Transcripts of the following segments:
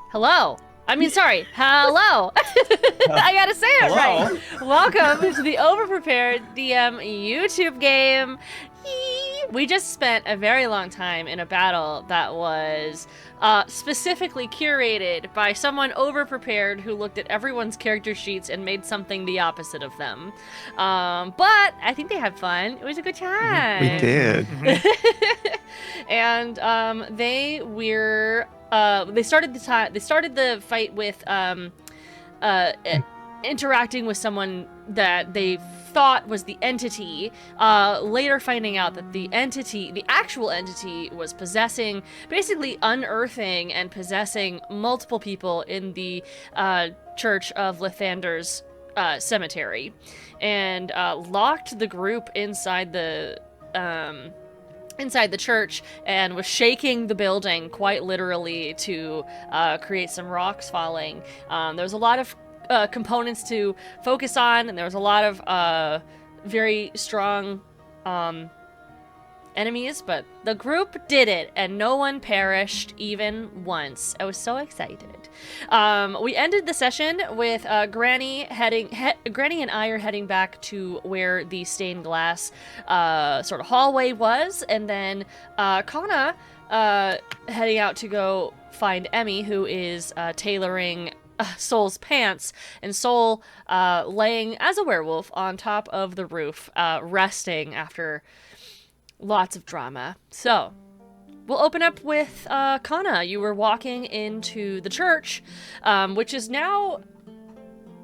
Hello. I mean, sorry. Hello. I gotta say it right. Welcome to the Overprepared DM YouTube game. We just spent a very long time in a battle that was specifically curated by someone overprepared who looked at everyone's character sheets and made something the opposite of them. But I think they had fun. It was a good time. We did. And they started the fight with interacting with someone that they thought was the entity, later finding out that the actual entity was basically unearthing and possessing multiple people in the Church of Lathander's cemetery, and locked the group inside the church and was shaking the building quite literally to create some rocks falling. There was a lot of components to focus on, and there was a lot of very strong enemies, but the group did it, and no one perished even once. I was so excited. We ended the session with Granny and I are heading back to where the stained glass sort of hallway was, and then Kana heading out to go find Emmy, who is tailoring Soul's pants, and Soul laying as a werewolf on top of the roof, resting after lots of drama. So we'll open up with Kana. You were walking into the church, which is now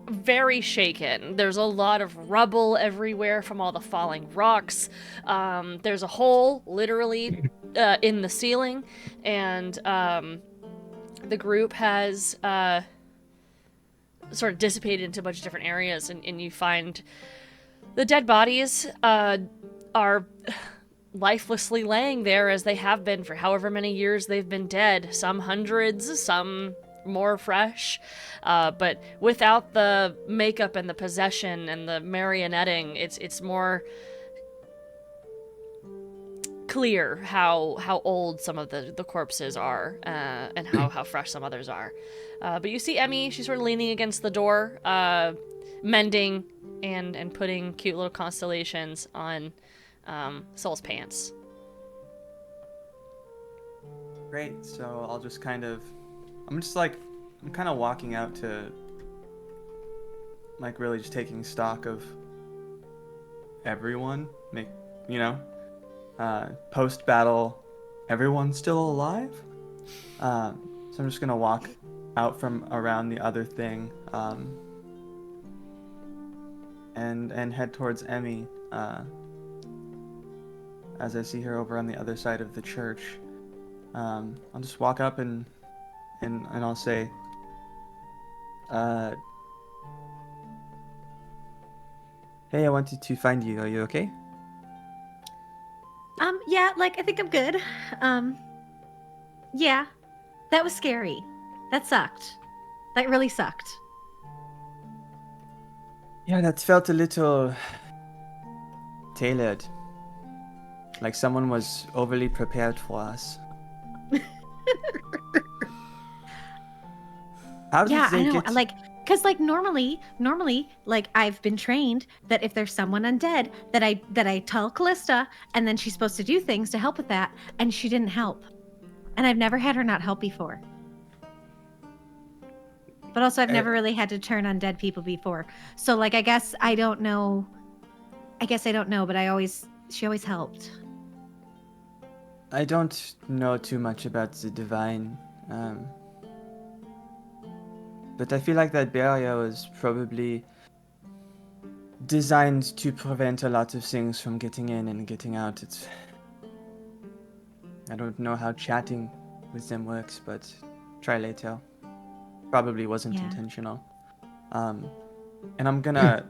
very shaken. There's a lot of rubble everywhere from all the falling rocks. There's a hole literally in the ceiling, and the group has sort of dissipated into a bunch of different areas, and you find the dead bodies are lifelessly laying there as they have been for however many years they've been dead. Some hundreds, some more fresh, but without the makeup and the possession and the marionetting, it's more clear how old some of the corpses are, and how fresh some others are. But you see Emmy, she's sort of leaning against the door, mending and putting cute little constellations on Soul's pants. Great, so I'll just I'm kind of walking out to, like, really just taking stock of everyone, post-battle, everyone's still alive? So I'm just gonna walk out from around the other thing, and head towards Emmy, as I see her over on the other side of the church. I'll just walk up and I'll say, hey, I wanted to find you. Are you okay? Yeah, like, I think I'm good. Yeah, that was scary. That sucked. That really sucked. Yeah, that felt a little tailored. Like someone was overly prepared for us. How did they I know. get... Like, because like normally, like, I've been trained that if there's someone undead, that I tell Callista, and then she's supposed to do things to help with that, and she didn't help, and I've never had her not help before. But also, I've never really had to turn on dead people before. So, like, I guess I don't know, but she always helped. I don't know too much about the divine, but I feel like that barrier was probably designed to prevent a lot of things from getting in and getting out. I don't know how chatting with them works, but try later. Probably wasn't intentional. And I'm gonna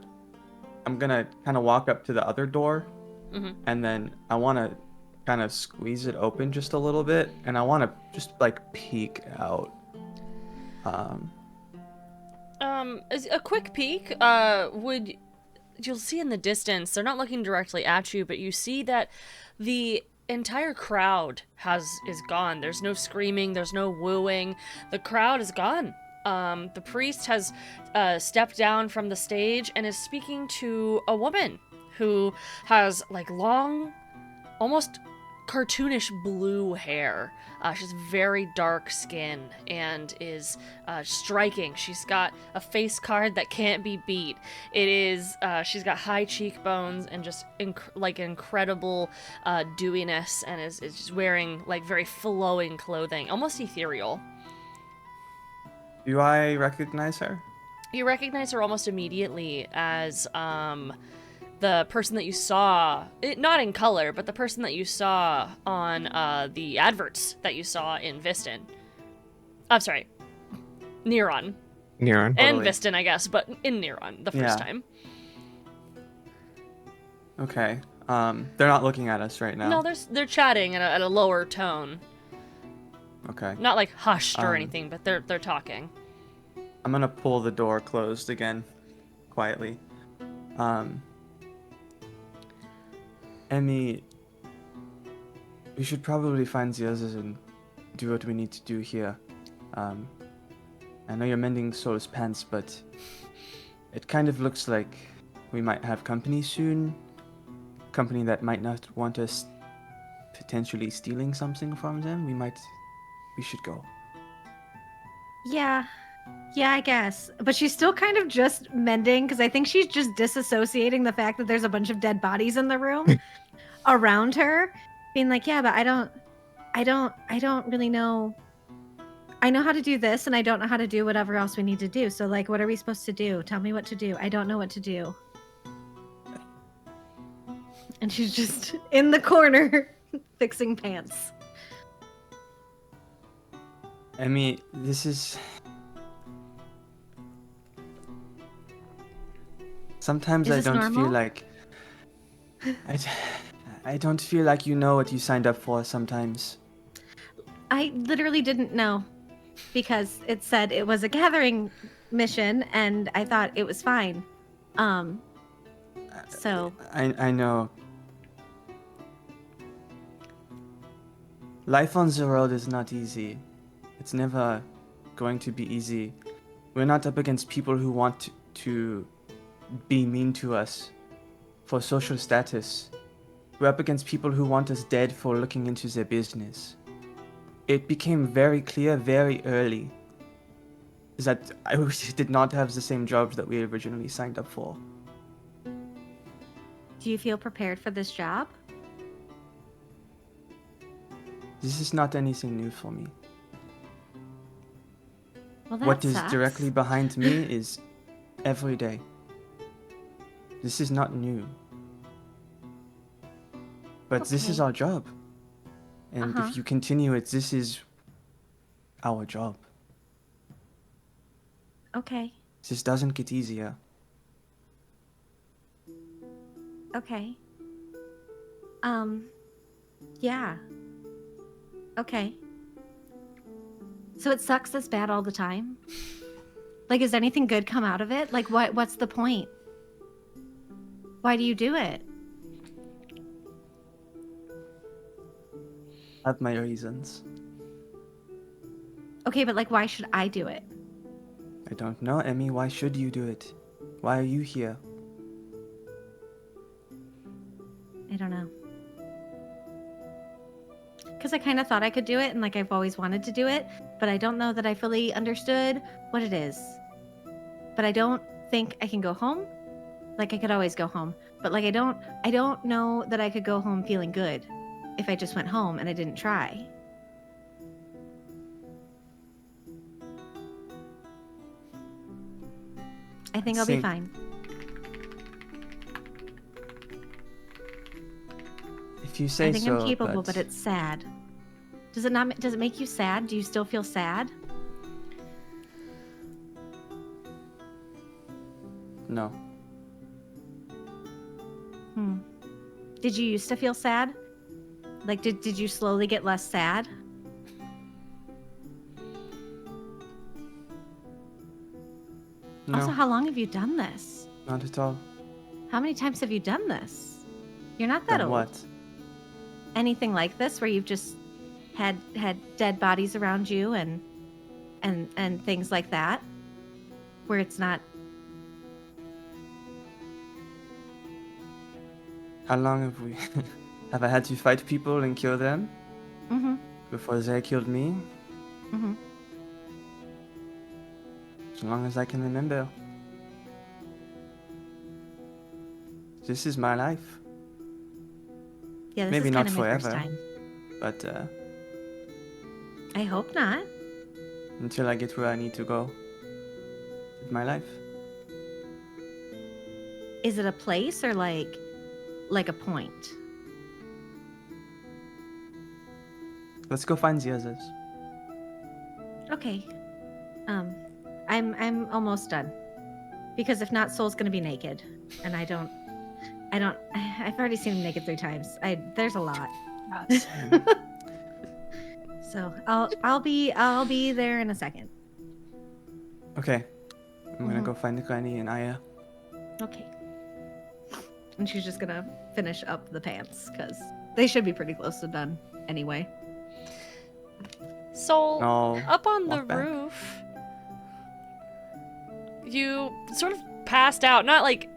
kind of walk up to the other door, and then I want to kind of squeeze it open just a little bit, and I want to just like peek out. As a quick peek, you'll see in the distance, they're not looking directly at you, but you see that the entire crowd is gone. There's no screaming, there's no wooing. The crowd is gone. The priest has stepped down from the stage and is speaking to a woman who has like long, almost cartoonish blue hair. She's very dark skin and is striking. She's got a face card that can't be beat. It is she's got high cheekbones and just incredible dewiness, and is just wearing like very flowing clothing, almost ethereal. Do I recognize her? You recognize her almost immediately as the person that you saw, not in color, but the person that you saw on the adverts that you saw in Viston. I'm sorry, Neuron. Neuron. And Totally. Viston, I guess, but in Neuron the first Yeah. time. Okay. They're not looking at us right now. No, they're chatting at a lower tone. Okay. Not like hushed or Um, anything, but they're talking. I'm gonna pull the door closed again, quietly. Emmy, we should probably find the others and do what we need to do here. I know you're mending Soul's pants, but it kind of looks like we might have company soon. Company that might not want us potentially stealing something from them. We should go. Yeah. Yeah, I guess. But she's still kind of just mending because I think she's just disassociating the fact that there's a bunch of dead bodies in the room around her, being like, yeah, but I don't really know. I know how to do this and I don't know how to do whatever else we need to do. So like, what are we supposed to do? Tell me what to do. I don't know what to do. And she's just in the corner fixing pants. Emmy, this is... Sometimes Is I this don't normal? feel like... I don't feel like you know what you signed up for sometimes. I literally didn't know because it said it was a gathering mission and I thought it was fine. So I know. Life on the road is not easy. It's never going to be easy. We're not up against people who want to be mean to us for social status. We're up against people who want us dead for looking into their business. It became very clear very early that I did not have the same jobs that we originally signed up for. do you feel prepared for this job? This is not anything new for me. Well, that What is sucks. directly behind me is every day. This is not new. But this is Okay. our job. And Uh-huh. if you continue it, this is our job. Okay. This doesn't get easier. Okay. Yeah. Okay. So it sucks this bad all the time? Like, is anything good come out of it? Like, what's the point? Why do you do it? I have my reasons. Okay, but like, why should I do it? I don't know, Emmy. Why should you do it? Why are you here? I don't know. Because I kind of thought I could do it, and like I've always wanted to do it, but I don't know that I fully understood what it is. But I don't think I can go home. Like I could always go home, but like I don't know that I could go home feeling good if I just went home and I didn't try. I think I'll be Think- fine. If you say I think so, I'm capable, but it's sad. Does it not? Does it make you sad? Do you still feel sad? No. Did you used to feel sad? Like, did you slowly get less sad? No, Also, how long have you done this? not at all. How many times have you done this? You're not that Then old. what? anything like this where you've just had dead bodies around you and things like that, where it's not? How long have we have I had to fight people and kill them Mm-hmm. before they killed me? Mm-hmm. As long as I can remember. This is my life. Yeah, this Maybe is not kind of my first forever. time. But I hope not. until I get where I need to go with my life. Is it a place or like a point? Let's go find the others. Okay. I'm almost done. Because if not, Soul's gonna be naked. And I've already seen him naked 3 times. There's a lot. So I'll be there in a second. Okay. I'm gonna Mhm. go find Granny and Aya. Okay. And she's just gonna finish up the pants because they should be pretty close to done anyway. So, No. up on the walk back. roof, you sort of passed out, not like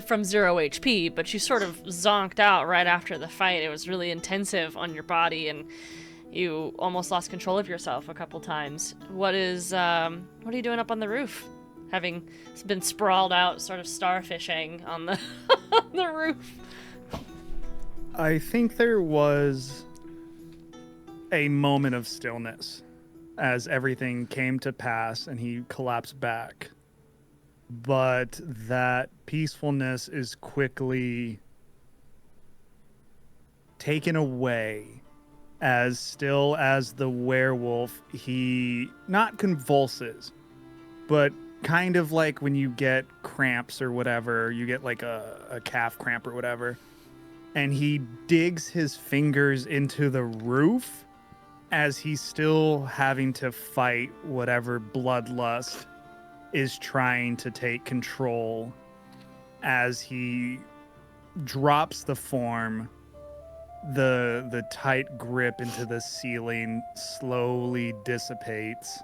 from 0 HP, but you sort of zonked out right after the fight. It was really intensive on your body, and you almost lost control of yourself a couple times. What are you doing up on the roof? Having been sprawled out, sort of starfishing on the on the roof. I think there was a moment of stillness as everything came to pass and he collapsed back. But that peacefulness is quickly taken away as still as the werewolf, he not convulses, but kind of like when you get cramps or whatever, you get like a calf cramp or whatever, and he digs his fingers into the roof as he's still having to fight whatever bloodlust is trying to take control. As he drops the form, the tight grip into the ceiling slowly dissipates,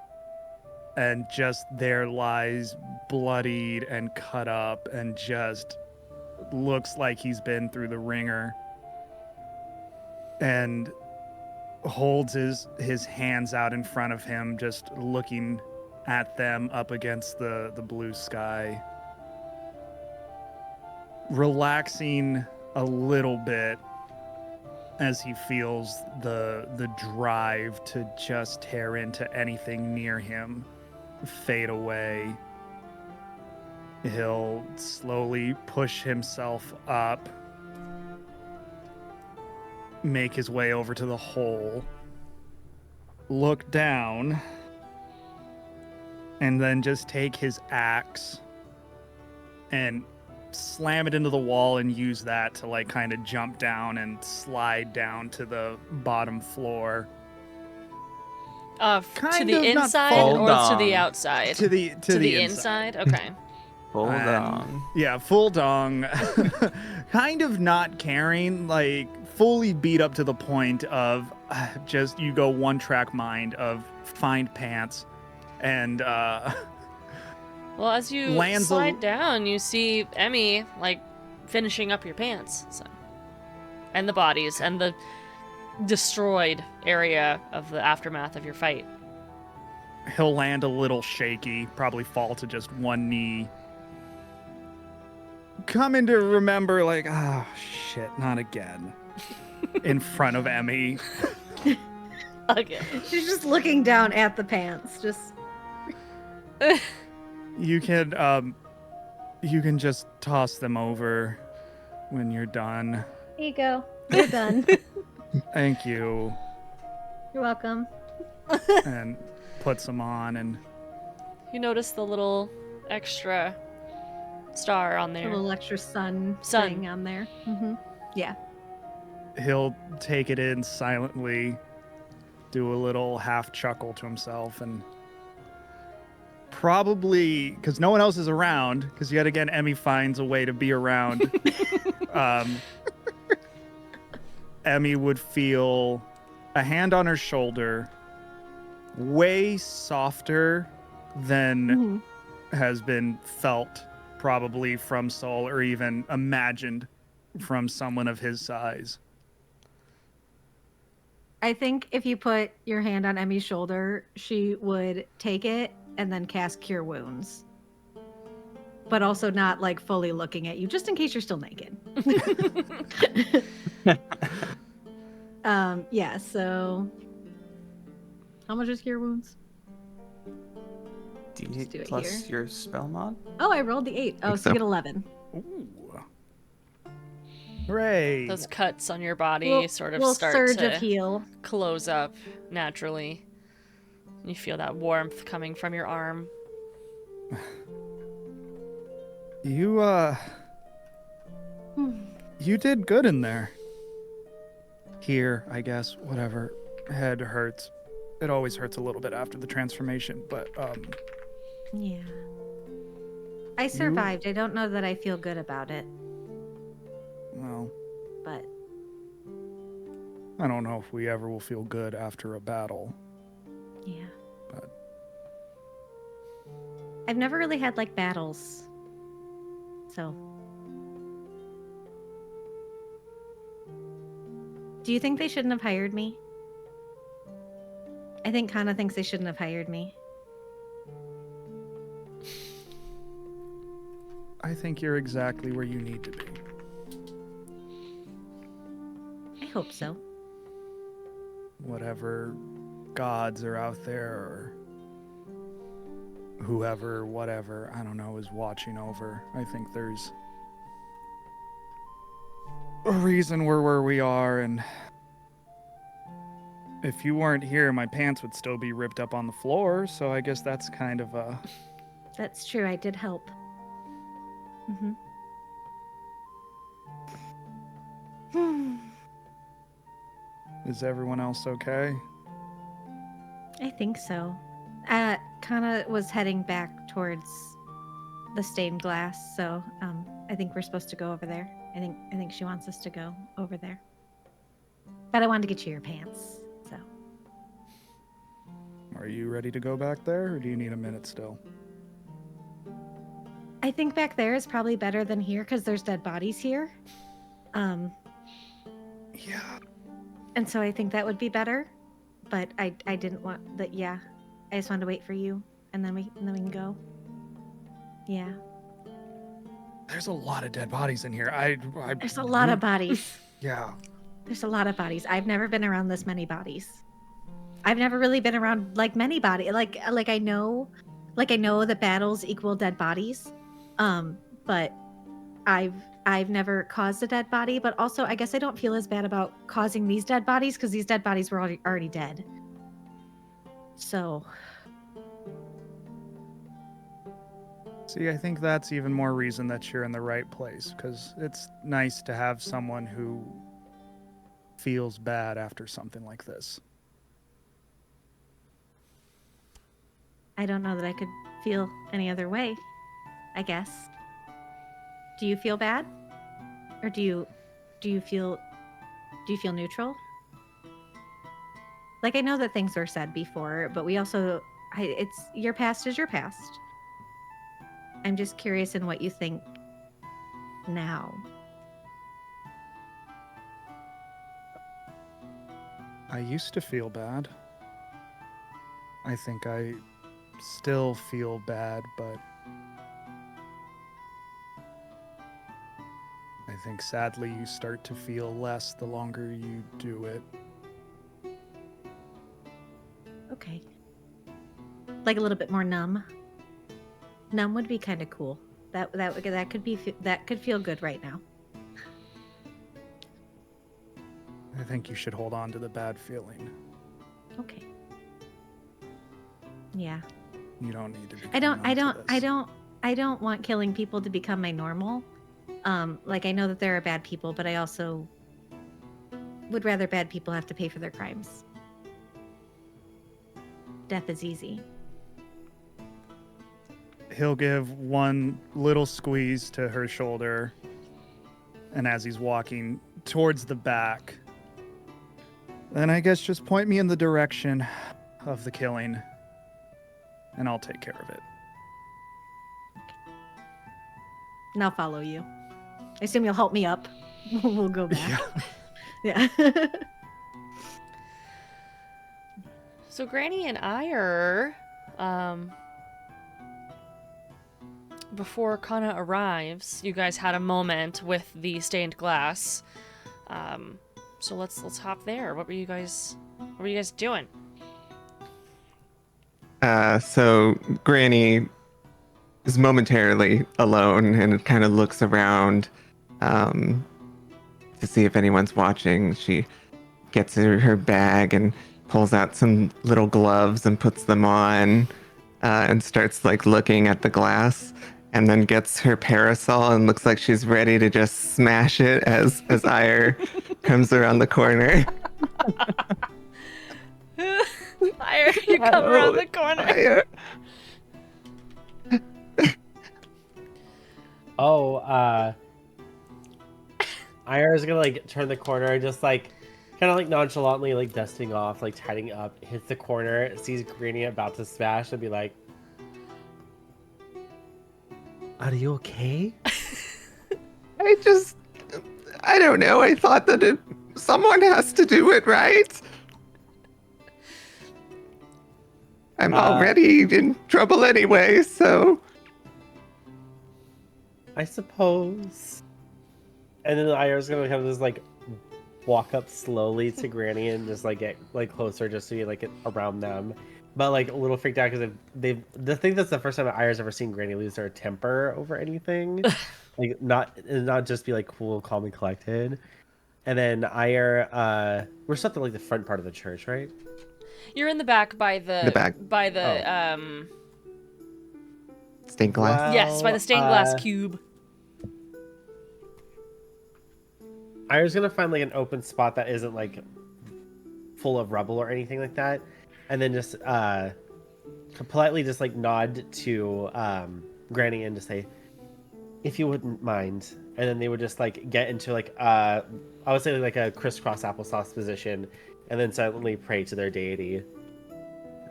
and just there lies bloodied and cut up and just looks like he's been through the ringer, and holds his hands out in front of him, just looking at them up against the blue sky, relaxing a little bit as he feels the drive to just tear into anything near him fade away. He'll slowly push himself up, make his way over to the hole, look down, and then just take his axe and slam it into the wall and use that to like kind of jump down and slide down to the bottom floor. To Kind the of not inside fall or to the down. outside? To the inside? Okay. Hold And, on. Yeah, full dong. Kind of not caring, like fully beat up to the point of just you go one track mind of find pants and Well, as you lands slide down, you see Emmy like finishing up your pants, so, and the bodies and the destroyed area of the aftermath of your fight. he'll land a little shaky, probably fall to just one knee. Coming to remember, like, shit, not again. In front of Emmy. Okay. She's just looking down at the pants, just. You can just toss them over when you're done. Here you go. You're done. Thank you. You're welcome. And puts them on, and You notice the little extra star on A there. little extra sun Sun. thing on there. Mm-hmm. Yeah. he'll take it in silently, do a little half chuckle to himself, and probably, because no one else is around, because yet again, Emmy finds a way to be around. Emmy would feel a hand on her shoulder, way softer than has been felt probably from Soul or even imagined from someone of his size. I think if you put your hand on Emmy's shoulder, she would take it and then cast Cure Wounds. But also not like fully looking at you, just in case you're still naked. Yeah, so how much is Cure Wounds? Just do D8 it plus here. your spell mod? Oh, I rolled the 8. Oh, so you get 11. Ooh. Hooray. Those cuts on your body Little- sort of little start surge to of heal. close up naturally. You feel that warmth coming from your arm. You did good in there. Here, I guess, whatever. Head hurts. It always hurts a little bit after the transformation, but Yeah. I survived. I don't know that I feel good about it, well, but I don't know if we ever will feel good after a battle. yeah. But I've never really had like battles. So. Do you think they shouldn't have hired me? I think Kana thinks they shouldn't have hired me. I think you're exactly where you need to be. I hope so. Whatever gods are out there or whoever, whatever, I don't know, is watching over. I think there's a reason we're where we are, and if you weren't here, my pants would still be ripped up on the floor, so I guess that's kind of a... That's true. I did help. Is everyone else okay? I think so. Kana was heading back towards the stained glass, so I think we're supposed to go over there. I think she wants us to go over there. But I wanted to get you your pants, so. Are you ready to go back there, or do you need a minute still? I think back there is probably better than here because there's dead bodies here. Yeah. And so I think that would be better. But I didn't want that. Yeah, I just wanted to wait for you, and then we can go. Yeah. There's a lot of dead bodies in here. There's a lot of bodies. Yeah. There's a lot of bodies. I've never been around this many bodies. I've never really been around like many bodies. Like I know that battles equal dead bodies. But I've never caused a dead body, but also I guess I don't feel as bad about causing these dead bodies because these dead bodies were already dead. So. See, I think that's even more reason that you're in the right place, because it's nice to have someone who feels bad after something like this. I don't know that I could feel any other way, I guess. Do you feel bad? Or do you feel neutral? Like, I know that things were said before, but we also it's your past is your past. I'm just curious in what you think now. I used to feel bad. I think I still feel bad, but I think sadly you start to feel less the longer you do it. Okay. Like a little bit more numb. Numb would be kind of cool. That could feel good right now. I think you should hold on to the bad feeling. Okay. Yeah. You don't need to be. I don't want killing people to become my normal. Like, I know that there are bad people, but I also would rather bad people have to pay for their crimes. Death is easy. He'll give one little squeeze to her shoulder, and as he's walking towards the back, Then I guess just point me in the direction of the killing, and I'll take care of it. And I'll follow you. I assume you'll help me up. We'll go back. Yeah. So Granny and Ire, before Kana arrives, you guys had a moment with the stained glass. So let's hop there. What were you guys doing? So Granny is momentarily alone and kind of looks around to see if anyone's watching. She gets her bag and pulls out some little gloves and puts them on and starts like looking at the glass, and then gets her parasol and looks like she's ready to just smash it as Ire comes around the corner. Ire, you come around the corner. Ire. Ira's gonna like turn the corner and just like kind of like nonchalantly like dusting off, like tidying up, hits the corner, sees Granny about to smash and be like, "Are you okay?" I don't know. I thought that someone has to do it, right? I'm already in trouble anyway, so... I suppose. And then Ira's gonna kind of just like walk up slowly to Granny and just like get like closer just to be like around them. But like a little freaked out because they've the thing that's the first time Ira's ever seen Granny lose her temper over anything. Like not just be like cool, calm, and collected. And then Ire, we're still at like the front part of the church, right? You're in the back by the stained glass. yes, by the stained glass cube. Ire's gonna find like an open spot that isn't like full of rubble or anything like that, and then just politely just like nod to Granny and just say, "If you wouldn't mind," and then they would just like get into like I would say like a crisscross applesauce position, and then silently pray to their deity,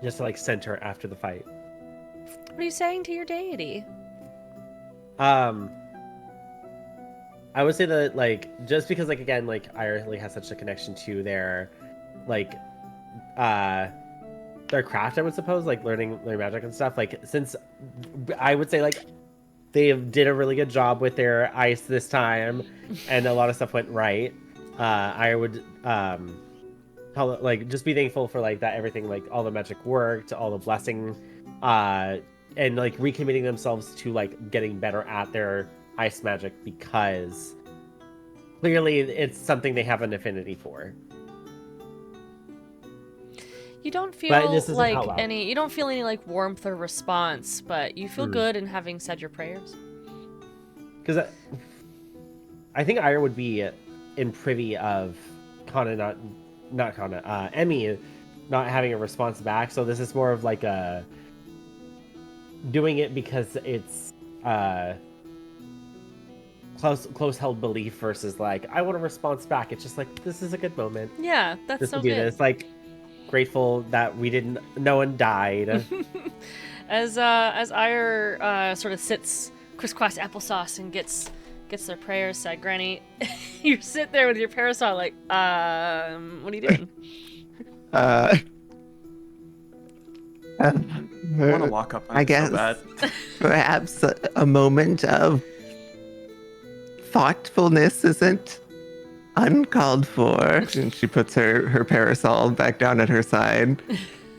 just to like center after the fight. What are you saying to your deity? I would say that like just because like again like Ire like has such a connection to their like their craft, I would suppose, like learning magic and stuff. Like since I would say like they did a really good job with their ice this time, and a lot of stuff went right. I would like just be thankful for like that everything, like all the magic worked, all the blessing, and like recommitting themselves to like getting better at their ice magic, because clearly it's something they have an affinity for. You don't feel like any. You don't feel any like warmth or response, but you feel good in having said your prayers. Because I think Ire would be in privy of Kana, not Kana, Emmy not having a response back. So this is more of like a doing it because it's close held belief versus like I want a response back. It's just like this is a good moment. Yeah, that's just so to do good. this, like grateful that no one died. As Ire sort of sits crisscross applesauce and gets their prayers said, Granny, you sit there with your parasol like, what are you doing? I want to walk up on I it guess so bad. perhaps a moment of thoughtfulness isn't uncalled for. And she puts her parasol back down at her side,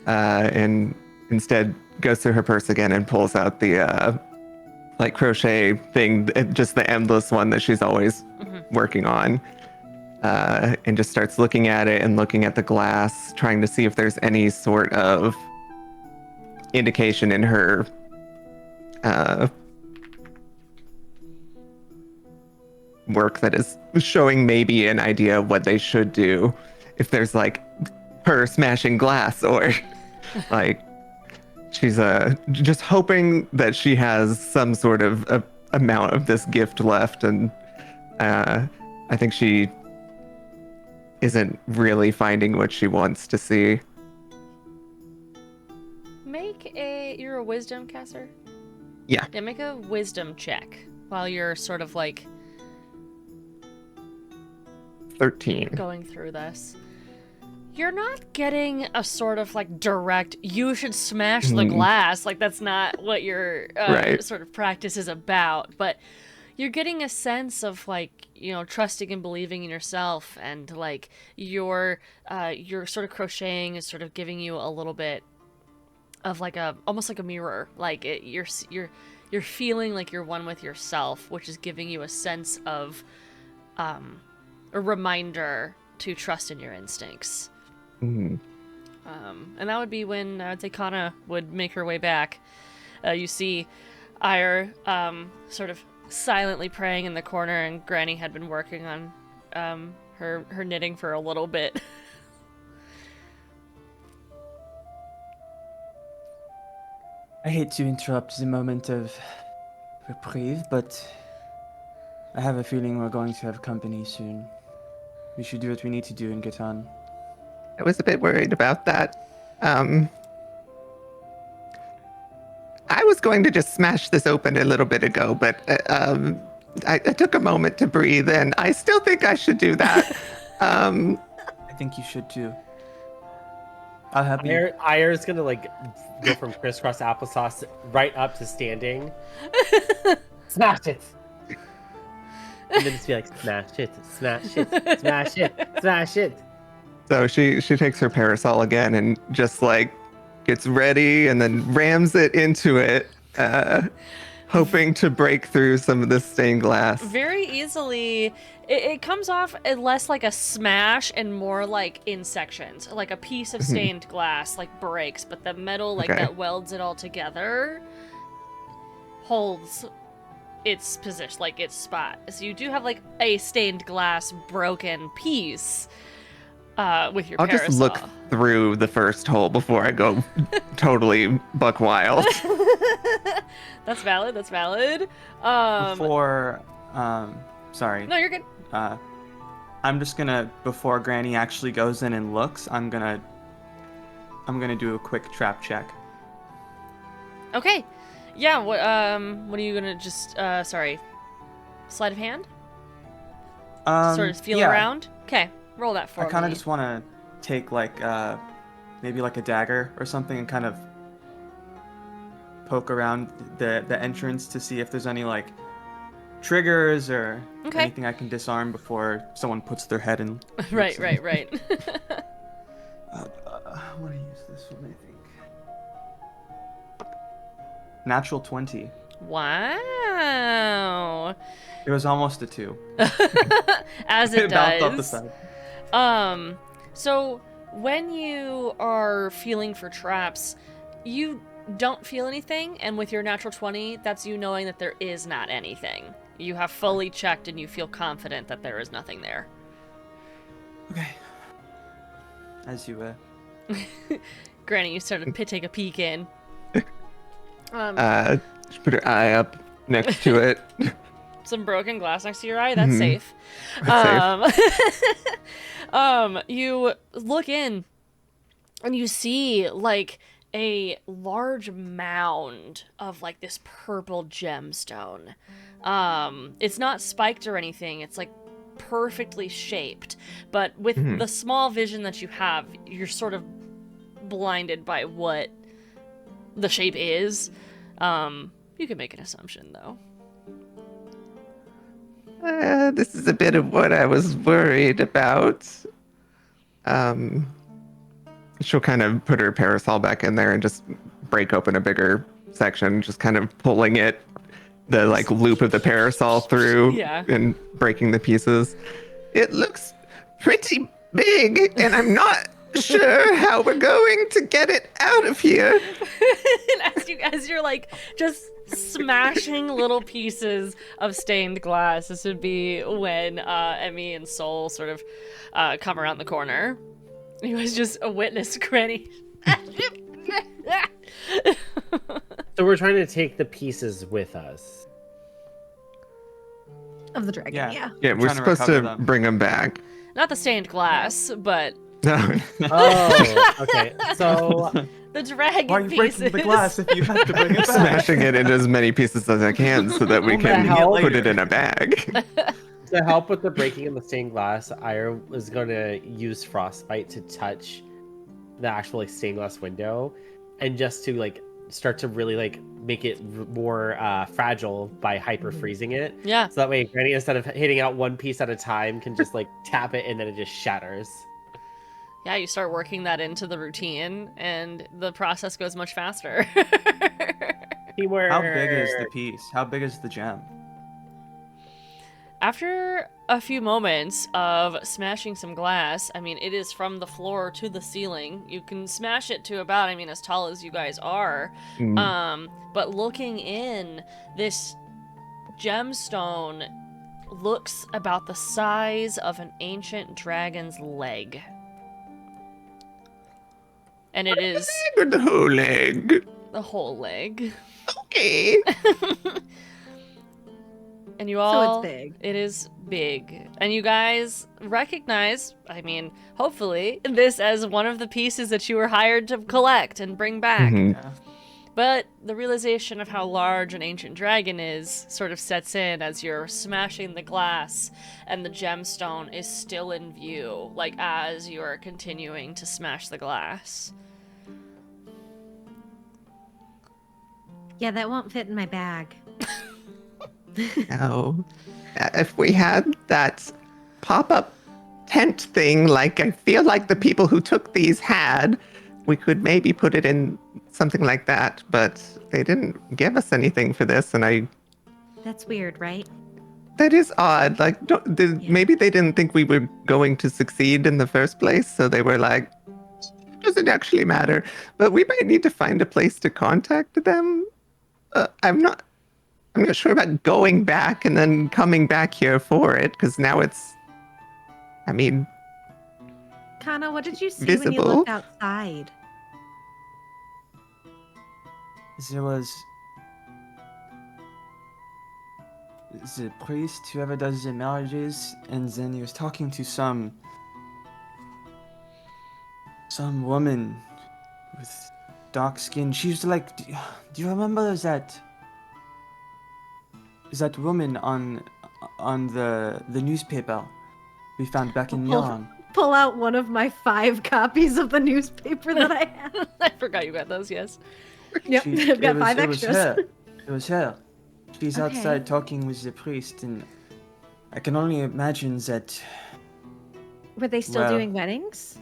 and instead goes to her purse again and pulls out the like crochet thing, just the endless one that she's always working on, and just starts looking at it and looking at the glass, trying to see if there's any sort of indication in her work that is showing maybe an idea of what they should do, if there's like her smashing glass, or like she's just hoping that she has some sort of amount of this gift left. And I think she isn't really finding what she wants to see. You're a wisdom caster? Yeah. Yeah, make a wisdom check while you're sort of like 13. going through this. You're not getting a sort of like direct, you should smash the glass. Like, that's not what your Right. sort of practice is about. But you're getting a sense of like, trusting and believing in yourself, and like your sort of crocheting is sort of giving you a little bit of like almost like a mirror. Like you're feeling like you're one with yourself, which is giving you a sense of a reminder to trust in your instincts. Mhm. And that would be when I would say Kana would make her way back. You see Ire sort of silently praying in the corner, and Granny had been working on her knitting for a little bit. I hate to interrupt the moment of reprieve, but I have a feeling we're going to have company soon. We should do what we need to do and get on. I was a bit worried about that. I was going to just smash this open a little bit ago, but I took a moment to breathe, and I still think I should do that. I think you should too. I'll help you. Ire's gonna like go from crisscross applesauce right up to standing. Smash it! And then just be like, smash it, smash it, smash it, smash it. So she takes her parasol again and just like gets ready and then rams it into it, hoping to break through some of the stained glass. Very easily. It comes off less like a smash and more like in sections. Like a piece of stained glass like breaks, but the metal like Okay. that welds it all together holds its position, like its spot. So you do have like a stained glass broken piece with your I'll parasol. just look through the first hole before I go totally buck wild. That's valid. That's valid. Before, sorry. No, you're good. I'm just gonna, before Granny actually goes in and looks, I'm gonna do a quick trap check. Okay. Yeah. What are you gonna just? Sorry. Sleight of hand. Sort of feel yeah. around. Okay. Roll that for I me. kind of just want to take like maybe like a dagger or something and kind of poke around the entrance to see if there's any like triggers or Okay. anything I can disarm before someone puts their head in. Right. I want to use this one, I think. Natural 20. Wow. It was almost a 2. As it bounced off the does. side. So when you are feeling for traps, you don't feel anything, and with your natural 20, that's you knowing that there is not anything. You have fully checked and you feel confident that there is nothing there. Okay. As you Granny, you started to take a peek in. She put her eye up next to it. Some broken glass next to your eye, that's safe. You look in and you see like a large mound of like this purple gemstone. It's not spiked or anything, it's like perfectly shaped, but with the small vision that you have, you're sort of blinded by what the shape is. You can make an assumption though. This is a bit of what I was worried about. She'll kind of put her parasol back in there and just break open a bigger section, just kind of pulling it, the like loop of the parasol through Yeah. and breaking the pieces. It looks pretty big, and I'm not sure how we're going to get it out of here. And as you're like just smashing little pieces of stained glass, this would be when Emmy and Soul sort of come around the corner. You guys just witness Granny. So we're trying to take the pieces with us. Of the dragon, yeah. Yeah, we're trying to supposed to recover them. bring them back. Not the stained glass, but Oh, okay. So the dragon Why are you pieces. breaking the glass if you have to bring it back? Smashing it into as many pieces as I can so that we We'll can make it put later. it in a bag. to help with the breaking of the stained glass, Ira was going to use frostbite to touch the actual like stained glass window, and just to like start to really like make it more fragile by hyper freezing it. Yeah. So that way, Granny, instead of hitting out one piece at a time, can just like tap it and then it just shatters. Yeah, you start working that into the routine, and the process goes much faster. Teamwork. How big is the piece? How big is the gem? After a few moments of smashing some glass, I mean, it is from the floor to the ceiling. You can smash it to about, I mean, as tall as you guys are. But looking in, this gemstone looks about the size of an ancient dragon's leg. And it is With the whole leg. the whole leg. Okay. And you So all, it's big. it is big. And you guys recognize, I mean, hopefully, this as one of the pieces that you were hired to collect and bring back. Yeah. But the realization of how large an ancient dragon is sort of sets in as you're smashing the glass and the gemstone is still in view, like as you're continuing to smash the glass. Yeah, that won't fit in my bag. No. If we had that pop-up tent thing, like I feel like the people who took these had, we could maybe put it in something like that, but they didn't give us anything for this, and That's weird, right? that is odd. Like, maybe they didn't think we were going to succeed in the first place, so they were like, doesn't actually matter. But we might need to find a place to contact them. I'm not sure about going back and then coming back here for it, because now it's, I mean, Kana, what did you see when you visible. looked outside? There was the priest, whoever does the marriages, and then he was talking to some woman with dark skin. She was like, do you remember that woman on the newspaper we found back in Milan? Pull out one of my 5 copies of the newspaper that I have. I forgot you got those, yes. Yep, I've got 5 It was extras. her. It was her. She's Okay. outside talking with the priest, and I can only imagine that. Were they still Well- doing weddings?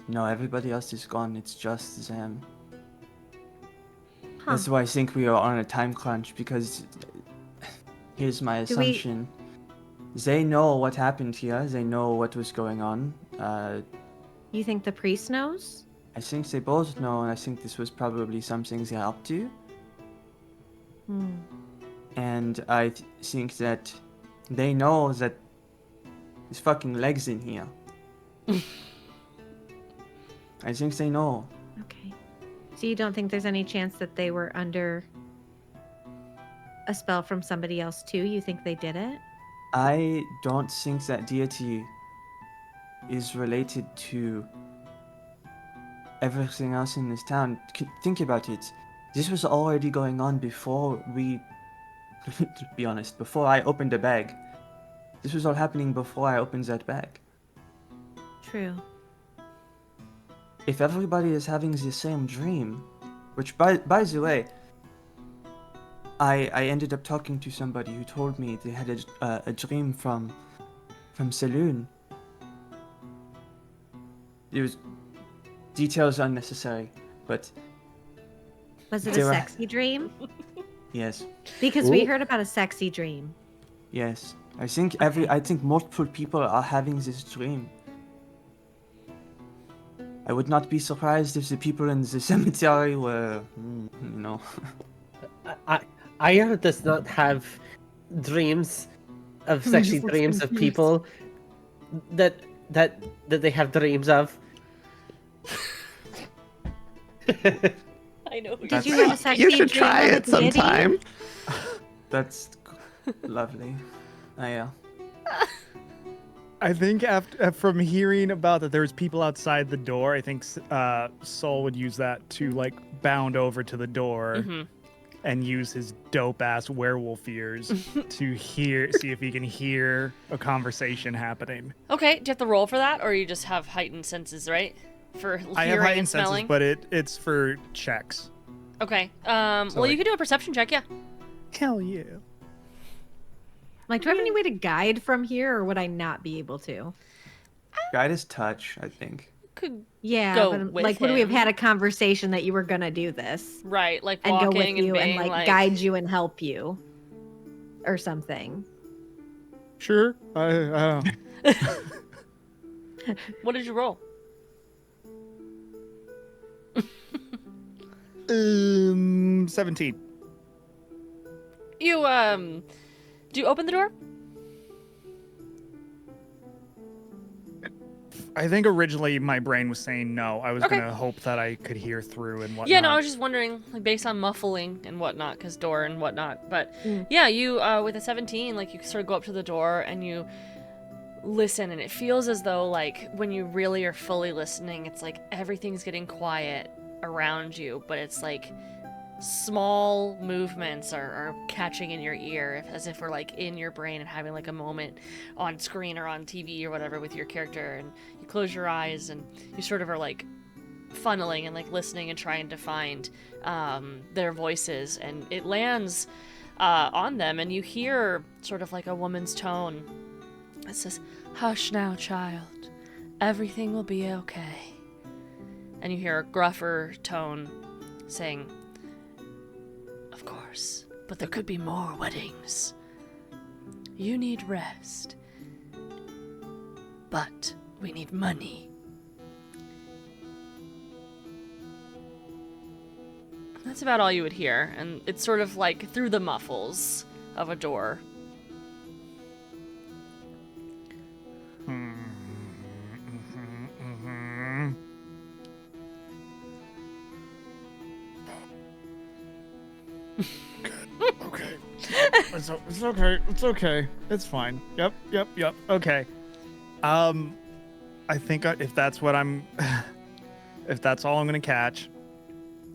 No, everybody else is gone. It's just them. Huh. That's why I think we are on a time crunch, because here's my Do we- assumption. They know what happened here. They know what was going on. You think the priest knows? I think they both know, and I think this was probably something they're up to. Hmm. And I think that they know that there's fucking legs in here. I think they know. Okay. So you don't think there's any chance that they were under a spell from somebody else too? You think they did it? I don't think that deity is related to everything else in this town. Think about it. This was already going on before we, to be honest, before I opened the bag. This was all happening before I opened that bag. True. If everybody is having the same dream, which by the way, I ended up talking to somebody who told me they had a dream from Saloon. It was details unnecessary, but Was it They a were- sexy dream? yes, Because we Ooh. heard about a sexy dream. yes. I think multiple people are having this dream. I would not be surprised if the people in the cemetery were, you know. Ira does not have dreams of I'm sexy just so dreams of confused. people that they have dreams of. I know. Who Did you you have a sexy You should dream try of a it deity? sometime. That's lovely. Yeah. I think after from hearing about that there's people outside the door, I think Soul would use that to like bound over to the door and use his dope ass werewolf ears to see if he can hear a conversation happening. Okay, do you have to roll for that, or you just have heightened senses, right? For hearing I have heightened and senses, smelling? but it's for checks. Okay. Well, like- you can do a perception check, yeah. Hell yeah. Like, do I have any way to guide from here, or would I not be able to? Guide is touch, I think. Could Yeah, Go but with like, would we have him. had a conversation that you were gonna do this right, like and walking go with you being and like guide you and help you, or something? Sure. What did you roll? 17. You do you open the door? I think originally my brain was saying no. I was Okay. gonna hope that I could hear through and whatnot. Yeah, no, I was just wondering, like, based on muffling and whatnot, because door and whatnot. But yeah, you, with a 17, like, you sort of go up to the door and you listen, and it feels as though, like, when you really are fully listening, it's like everything's getting quiet around you, but it's like small movements are catching in your ear, as if we're like in your brain and having like a moment on screen or on TV or whatever with your character, and you close your eyes and you sort of are like funneling and like listening and trying to find their voices, and it lands on them, and you hear sort of like a woman's tone. It says, "Hush now, child. Everything will be okay." And you hear a gruffer tone saying, "Of course, but there could be more weddings. You need rest. But we need money." That's about all you would hear, and it's sort of like through the muffles of a door. Okay. It's okay. It's okay. It's fine. Yep. Okay. I think if that's what I'm, if that's all I'm gonna catch,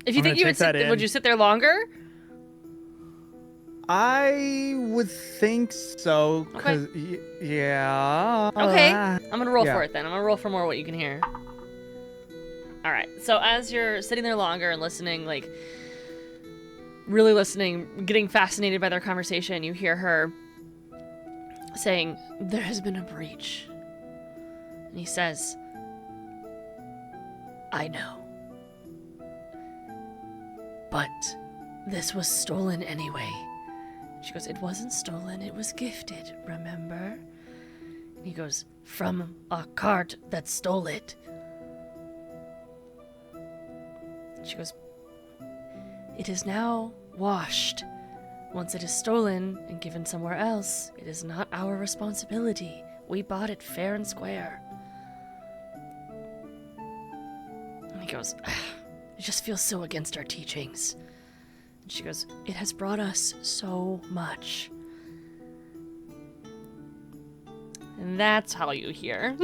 If you I'm think gonna you would take that sit, would in. you sit there longer? I would think so. Cause yeah. Okay. I'm gonna roll yeah. for it then. I'm gonna roll for more what you can hear. All right. So as you're sitting there longer and listening, like really listening, getting fascinated by their conversation, you hear her saying, "There has been a breach." And he says, "I know. But this was stolen anyway." She goes, "It wasn't stolen, it was gifted, remember?" And he goes, "From a cart that stole it." She goes, "It is now washed. Once it is stolen and given somewhere else, it is not our responsibility. We bought it fair and square." And he goes, "It just feels so against our teachings." And she goes, "It has brought us so much." And that's how you hear.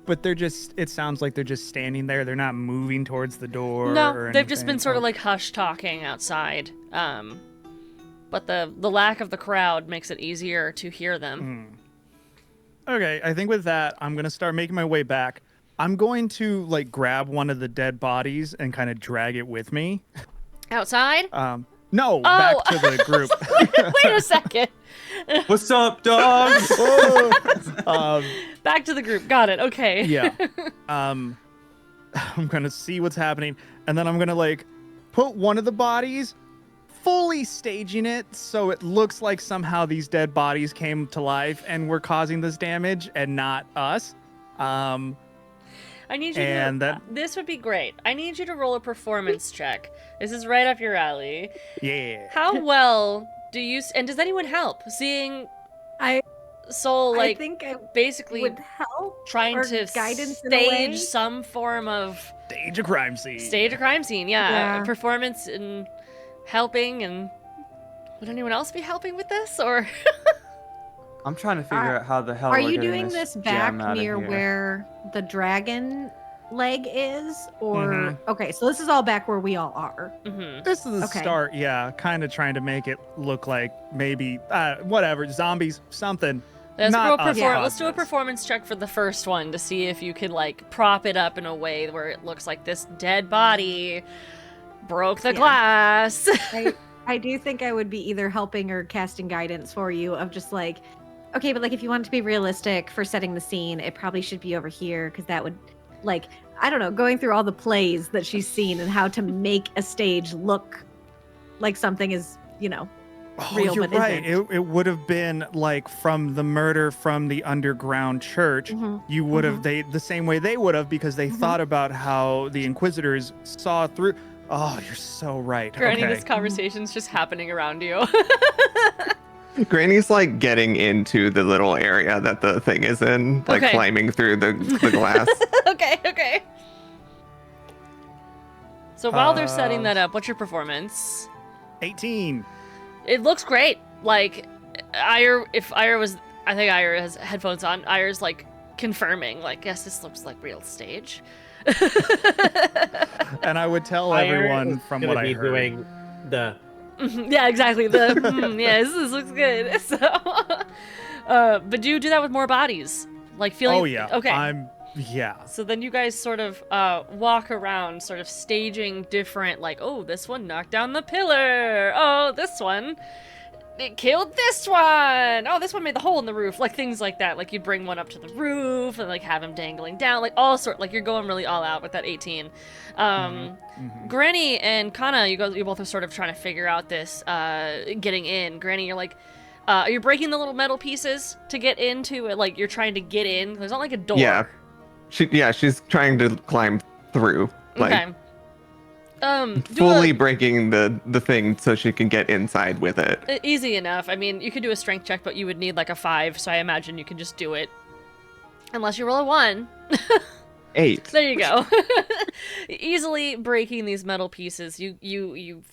But it sounds like they're just standing there. They're not moving towards the door. No, or they've just been anything. sort of like hush talking outside. But the lack of the crowd makes it easier to hear them. Okay, I think with that, I'm gonna start making my way back. I'm going to like grab one of the dead bodies and kind of drag it with me. Outside? No, back to the group. Wait a second. What's up, dogs? Back to the group. Got it. Okay. Yeah. I'm gonna see what's happening, and then I'm gonna like put one of the bodies, fully staging it so it looks like somehow these dead bodies came to life and were causing this damage and not us. I need you And to. that- This would be great. I need you to roll a performance check. This is right up your alley. Yeah. How well do you? And does anyone help? Seeing I Soul I like think I basically would help. trying or to guidance in a way. stage some form of Stage a crime scene. stage a crime scene. Yeah, Yeah. performance and helping. And would anyone else be helping with this or? I'm trying to figure out how the hell Are we're you getting doing this gem back outta near here. where the dragon leg is? Or Mhm. okay, so this is all back where we all are. Mm-hmm. This is the Okay. start, yeah. Kind of trying to make it look like maybe whatever, zombies, something. Let's Not do us let's do a caused this. performance check for the first one to see if you could like prop it up in a way where it looks like this dead body broke the Yeah. glass. I do think I would be either helping or casting guidance for you of just like, okay, but like if you want it to be realistic for setting the scene, it probably should be over here because that would, like, I don't know, going through all the plays that she's seen and how to make a stage look like something is, Oh, real, you're but right. isn't. It would have been like from the murder from the underground church. Mhm. You would have the same way they would have because they thought about how the Inquisitors saw through. Oh, you're so right. Granny, Okay. this conversation's just happening around you. Granny's like getting into the little area that the thing is in, like Okay. climbing through the glass. Okay. So while they're setting that up, what's your performance? 18. It looks great. Like, if Ira was, I think Ira has headphones on. Ira's like confirming, like, yes, this looks like real stage. And I would tell Ira everyone is from gonna what I be heard. doing the Yeah, exactly. Yes, this looks good. So, but do you do that with more bodies? Like feeling. Oh yeah. Okay. Yeah. So then you guys sort of walk around, sort of staging different, like, oh, this one knocked down the pillar. Oh, this one, it killed this one. Oh, this one made the hole in the roof. Like things like that. Like you bring one up to the roof and like have him dangling down. Like all sort. Like you're going really all out with that 18. Granny and Kana, you both are sort of trying to figure out this getting in. Granny, you're like. Are you breaking the little metal pieces to get into it? Like you're trying to get in. There's not like a door. Yeah. She's trying to climb through. Like Okay. Do fully breaking the thing so she can get inside with it. easy enough. I mean, you could do a strength check, but you would need like a 5, so I imagine you can just do it. Unless you roll a 1. 8. There you go. Easily breaking these metal pieces. You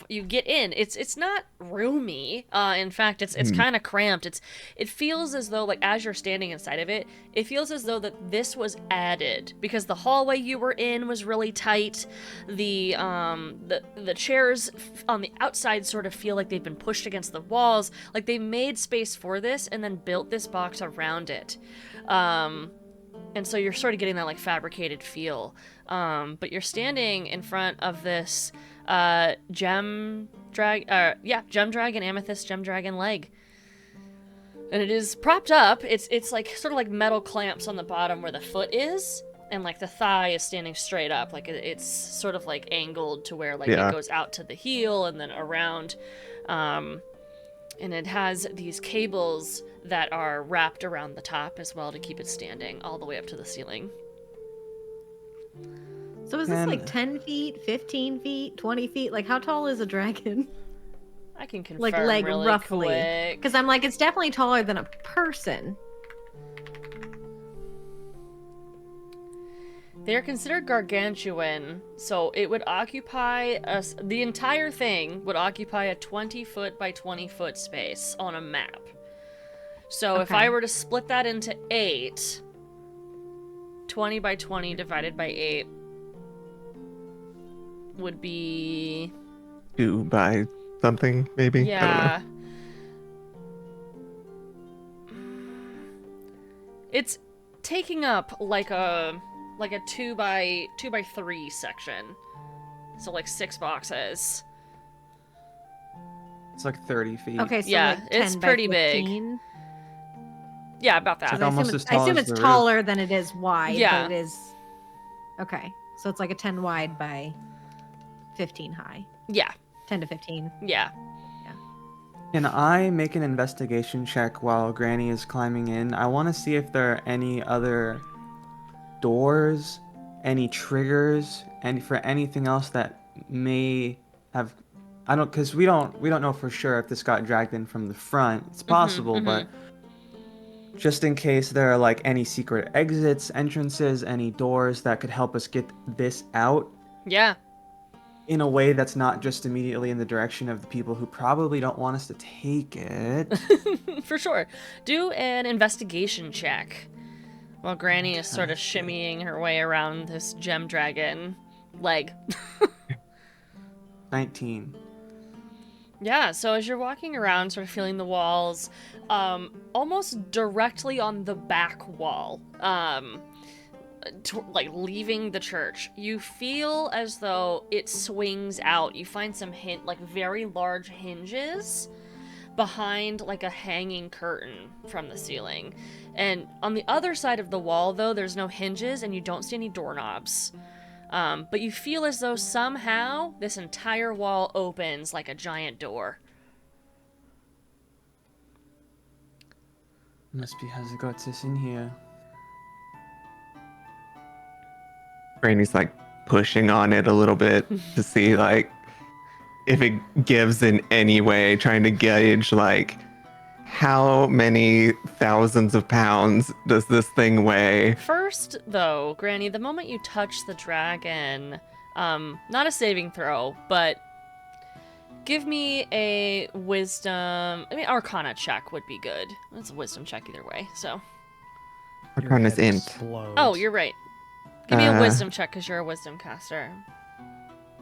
get in. It's not roomy. In fact, it's kind of cramped. It feels as though, like, as you're standing inside of it, it feels as though that this was added because the hallway you were in was really tight. The chairs on the outside sort of feel like they've been pushed against the walls. Like they made space for this and then built this box around it. And so you're sort of getting that like fabricated feel. But you're standing in front of this gem dragon, amethyst gem dragon leg. And it is propped up. It's like sort of like metal clamps on the bottom where the foot is. And like the thigh is standing straight up. Like it's sort of like angled to where like it goes out to the heel and then around. And it has these cables that are wrapped around the top as well to keep it standing all the way up to the ceiling. So is this like 10 feet, 15 feet, 20 feet? Like how tall is a dragon? I can confirm Like really roughly. quick. Because I'm like, it's definitely taller than a person. They're considered gargantuan, so it would occupy the entire thing would occupy a 20-foot by 20-foot space on a map. So if I were to split that into 8, 20 by 20 divided by 8 would be 2 by something, maybe. I yeah. It's taking up like a 2 by 3 section. So like 6 boxes. It's like 30 feet. Okay, so Yeah, like 10 it's by pretty big. 15. Yeah, about that. It's I almost assume as it's, I tall assume as it's the roof. taller than it is wide. Yeah. But it is. Okay, so it's like a 10 wide by 15 high. Yeah. 10 to 15. Yeah. Can I make an investigation check while Granny is climbing in? I want to see if there are any other doors, any triggers, and for anything else that may have. Because we don't know for sure if this got dragged in from the front. It's possible, but just in case there are like any secret exits, entrances, any doors that could help us get this out. Yeah. in a way that's not just immediately in the direction of the people who probably don't want us to take it. For sure. Do an investigation check while Granny is sort of shimmying her way around this gem dragon leg. 19. Yeah, so as you're walking around, sort of feeling the walls, almost directly on the back wall, like leaving the church, you feel as though it swings out. You find some like very large hinges behind like a hanging curtain from the ceiling. And on the other side of the wall, though, there's no hinges and you don't see any doorknobs. But you feel as though somehow this entire wall opens like a giant door. Must be has got us in here. Granny's like pushing on it a little bit to see like if it gives in any way, trying to gauge like how many thousands of pounds does this thing weigh? First, though, Granny, the moment you touch the dragon, not a saving throw, but give me a Arcana check would be good. It's a wisdom check either way, so. Arcana's Your head int. explodes. Oh, you're right. Give me a wisdom check because you're a wisdom caster.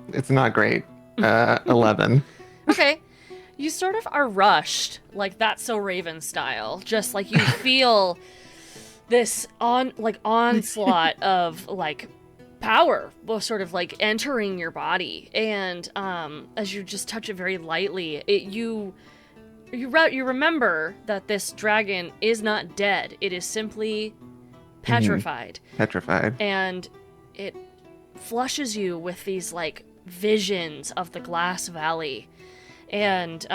It's not great. 11. Okay. You sort of are rushed, like That's So Raven style. Just like you feel this onslaught of like power sort of like entering your body. And as you just touch it very lightly, you remember that this dragon is not dead. It is simply petrified. Petrified. And it flushes you with these like visions of the Glass Valley and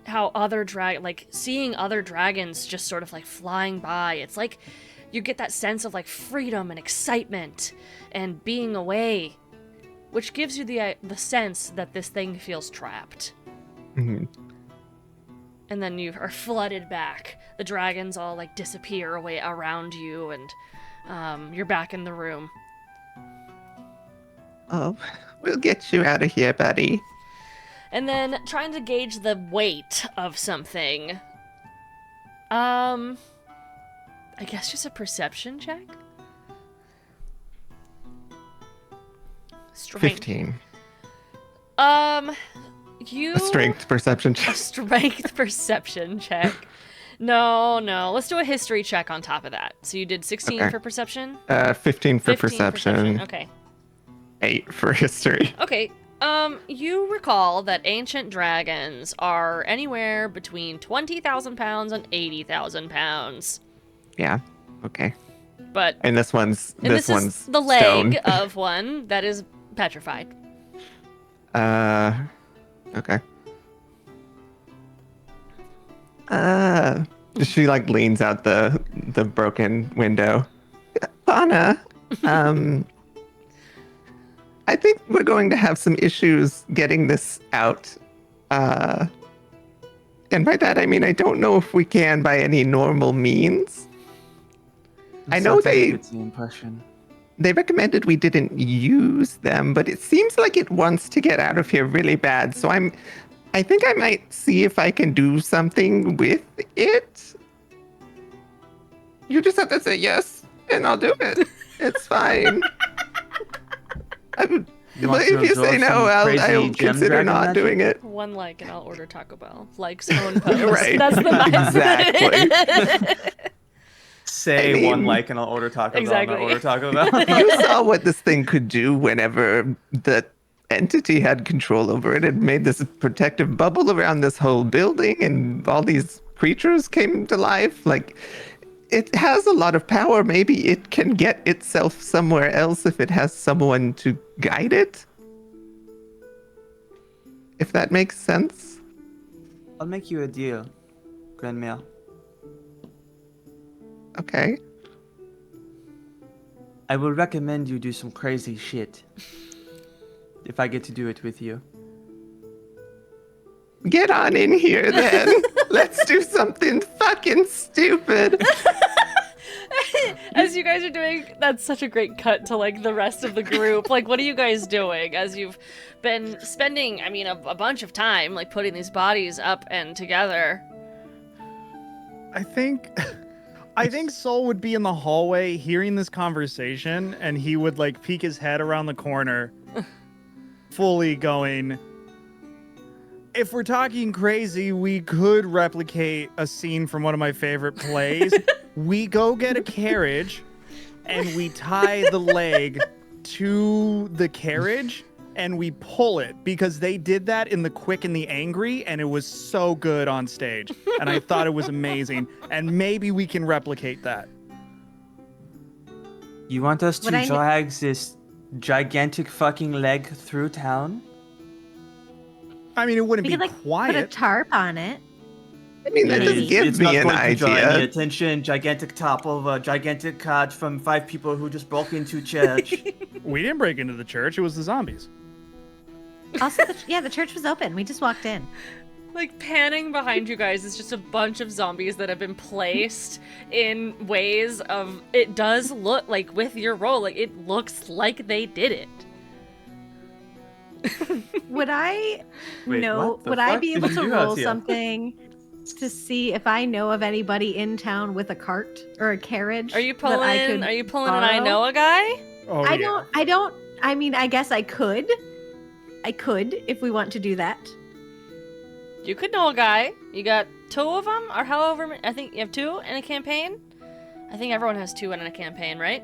how seeing other dragons just sort of like flying by. It's like you get that sense of like freedom and excitement and being away, which gives you the sense that this thing feels trapped. Mm-hmm. And then you are flooded back. The dragons all like disappear away around you, and you're back in the room. Oh, we'll get you out of here, buddy. And then trying to gauge the weight of something. I guess just a perception check? Strength. 15. You... A strength perception check. A strength perception check. No. Let's do a history check on top of that. So you did 16 Okay. for perception? 15 for 15 perception. Okay. 8 for history. Okay. You recall that ancient dragons are anywhere between 20,000 pounds and 80,000 pounds. Yeah. Okay. But And this one's this one's is the leg stone. of one that is petrified. Okay. She like leans out the broken window. Anna, I think we're going to have some issues getting this out. And by that I mean I don't know if we can by any normal means. I know It's the impression. They recommended we didn't use them, but it seems like it wants to get out of here really bad. So I think I might see if I can do something with it. You just have to say yes, and I'll do it. It's fine. But if you say no, I'll consider not doing it. One like and I'll order Taco Bell. Like's own post. Right. That's the vibe. Exactly. Say I mean- one like and I'll order Taco Exactly. Bell. And I'll order Taco Bell. You saw what this thing could do whenever the entity had control over it. It made this protective bubble around this whole building, and all these creatures came to life. Like, it has a lot of power. Maybe it can get itself somewhere else if it has someone to guide it. If that makes sense. I'll make you a deal, Grandmere. Okay. I will recommend you do some crazy shit. If I get to do it with you. Get on in here then. Let's do something fucking stupid. as you guys are doing, that's such a great cut to like the rest of the group. Like, what are you guys doing as you've been spending, I mean, a bunch of time like putting these bodies up and together? I think Soul would be in the hallway hearing this conversation, and he would like peek his head around the corner, fully going, if we're talking crazy, we could replicate a scene from one of my favorite plays. We go get a carriage and we tie the leg to the carriage and we pull it, because they did that in The Quick and the Angry and it was so good on stage. And I thought it was amazing. And maybe we can replicate that. You want us to What I kn- drag this gigantic fucking leg through town? I mean, it wouldn't We be could like quiet. put a tarp on it. I mean, that Maybe. just gives me an idea. Attention, gigantic top of a gigantic card from 5 people who just broke into church. We didn't break into the church. It was the zombies. Also, the church was open. We just walked in. Like, panning behind you guys is just a bunch of zombies that have been placed in ways of, it does look like, with your roll, like it looks like they did it. Would I Wait, know? what the Would I fuck be did able you to do out roll here? something to see if I know of anybody in town with a cart or a carriage? Are you that pulling? I could Are you pulling an I borrow? know a guy? Oh, I yeah. don't. I mean, I guess I could. I could if we want to do that. You could know a guy. You got 2 of them, or however. I think you have 2 in a campaign. I think everyone has 2 in a campaign, right?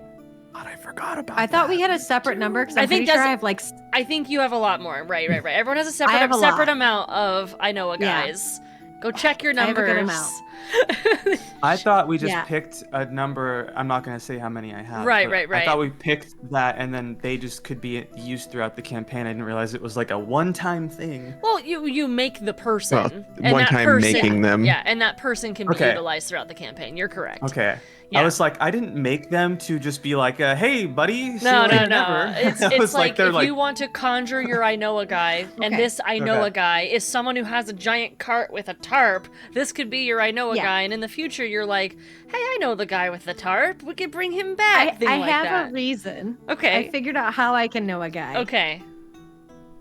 God, I forgot about I thought that. we had a separate number because I I'm think pretty sure that's- I have like. I think you have a lot more. Right. Everyone has a I have separate a separate lot. amount of I know a Yeah. guys. Go check your I have a numbers. good amount. I thought we just Yeah. picked a number. I'm not going to say how many I have. Right, but right, right. I thought we picked that and then they just could be used throughout the campaign. I didn't realize it was like a one-time thing. Well, you make the person. Well, and one that time person, making them. Yeah, and that person can be Okay. utilized throughout the campaign. You're correct. Okay. Yeah. I was like, I didn't make them to just be like, hey, buddy. see No, you no, later, no. never. It's, I it's was like they're if like, you want to conjure your I know a guy, and Okay. this I know Okay. a guy is someone who has a giant cart with a tarp, this could be your I know a Yeah. guy, and in the future you're like, hey, I know the guy with the tarp. We could bring him back. thing I like have that. a reason. Okay. I figured out how I can know a guy. Okay.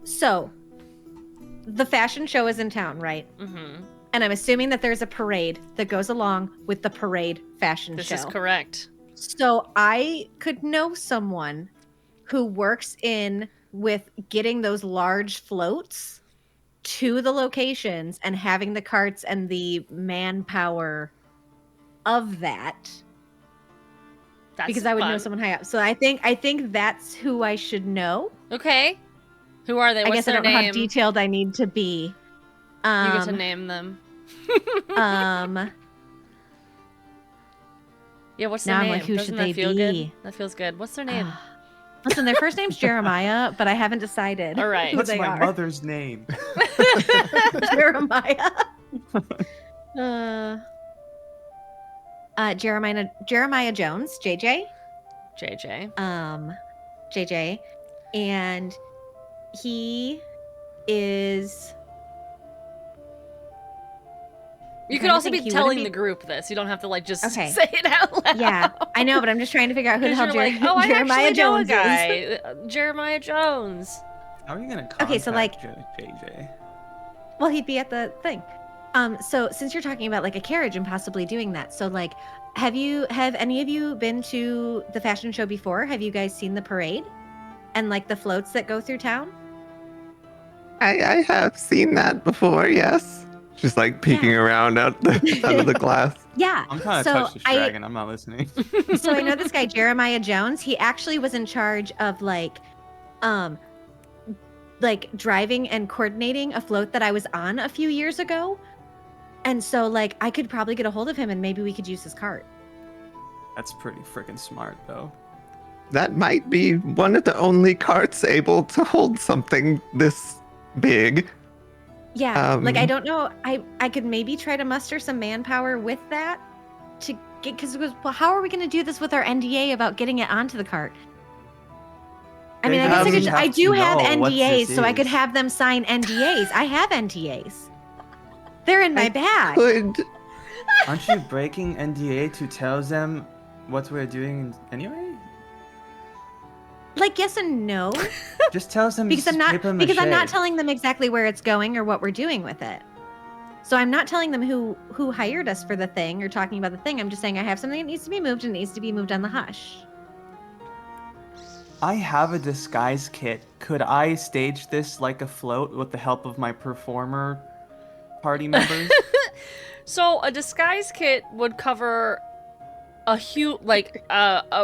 So, the fashion show is in town, right? Mm-hmm. And I'm assuming that there's a parade that goes along with the parade fashion This show. is correct. So I could know someone who works in with getting those large floats to the locations and having the carts and the manpower of that. That's Because I would know fun. someone high up. So I think that's who I should know. Okay. Who are they? I What's guess I their don't know name? how detailed I need to be. You get to name them. Yeah, what's their Now I'm name? like, who Doesn't should that they feel be? good? That feels good. What's their name? Listen, their first name's Jeremiah, but I haven't decided All right. who what's they my are. mother's name? Jeremiah. Jeremiah Jones, JJ. JJ. JJ, and he is. You trying could to also think, be he wouldn't telling be- the group this. You don't have to like just Okay. say it out loud. Yeah, I know, but I'm just trying to figure out who the 'Cause hell you're like, oh, I Jeremiah actually know a Jones is. guy. Jeremiah Jones. How are you going to Okay, so, like- JJ? Well, he'd be at the thing. So since you're talking about like a carriage and possibly doing that, so like, have any of you been to the fashion show before? Have you guys seen the parade and like the floats that go through town? I have seen that before, yes. Just like peeking around out of the glass. Yeah. I'm trying to so touch this dragon. I'm not listening. So I know this guy Jeremiah Jones. He actually was in charge of like driving and coordinating a float that I was on a few years ago. And so like I could probably get a hold of him and maybe we could use his cart. That's pretty freaking smart, though. That might be one of the only carts able to hold something this big. Yeah. like I Um, don't know. I could maybe try to muster some manpower with that to get, because it was, well, how are we going to do this with our NDA about getting it onto the cart? I mean, I guess I, They could, have I to do have know what NDAs, this so I could is. have them sign NDAs. I have NDAs. They're in my bag. Could Aren't you breaking NDA to tell them what we're doing anyway? Like yes and no, Just tell them because it's I'm not paper because I'm not mache. telling them exactly where it's going or what we're doing with it. So I'm not telling them who hired us for the thing or talking about the thing. I'm just saying I have something that needs to be moved and it needs to be moved on the hush. I have a disguise kit. Could I stage this like a float with the help of my performer party members? So a disguise kit would cover a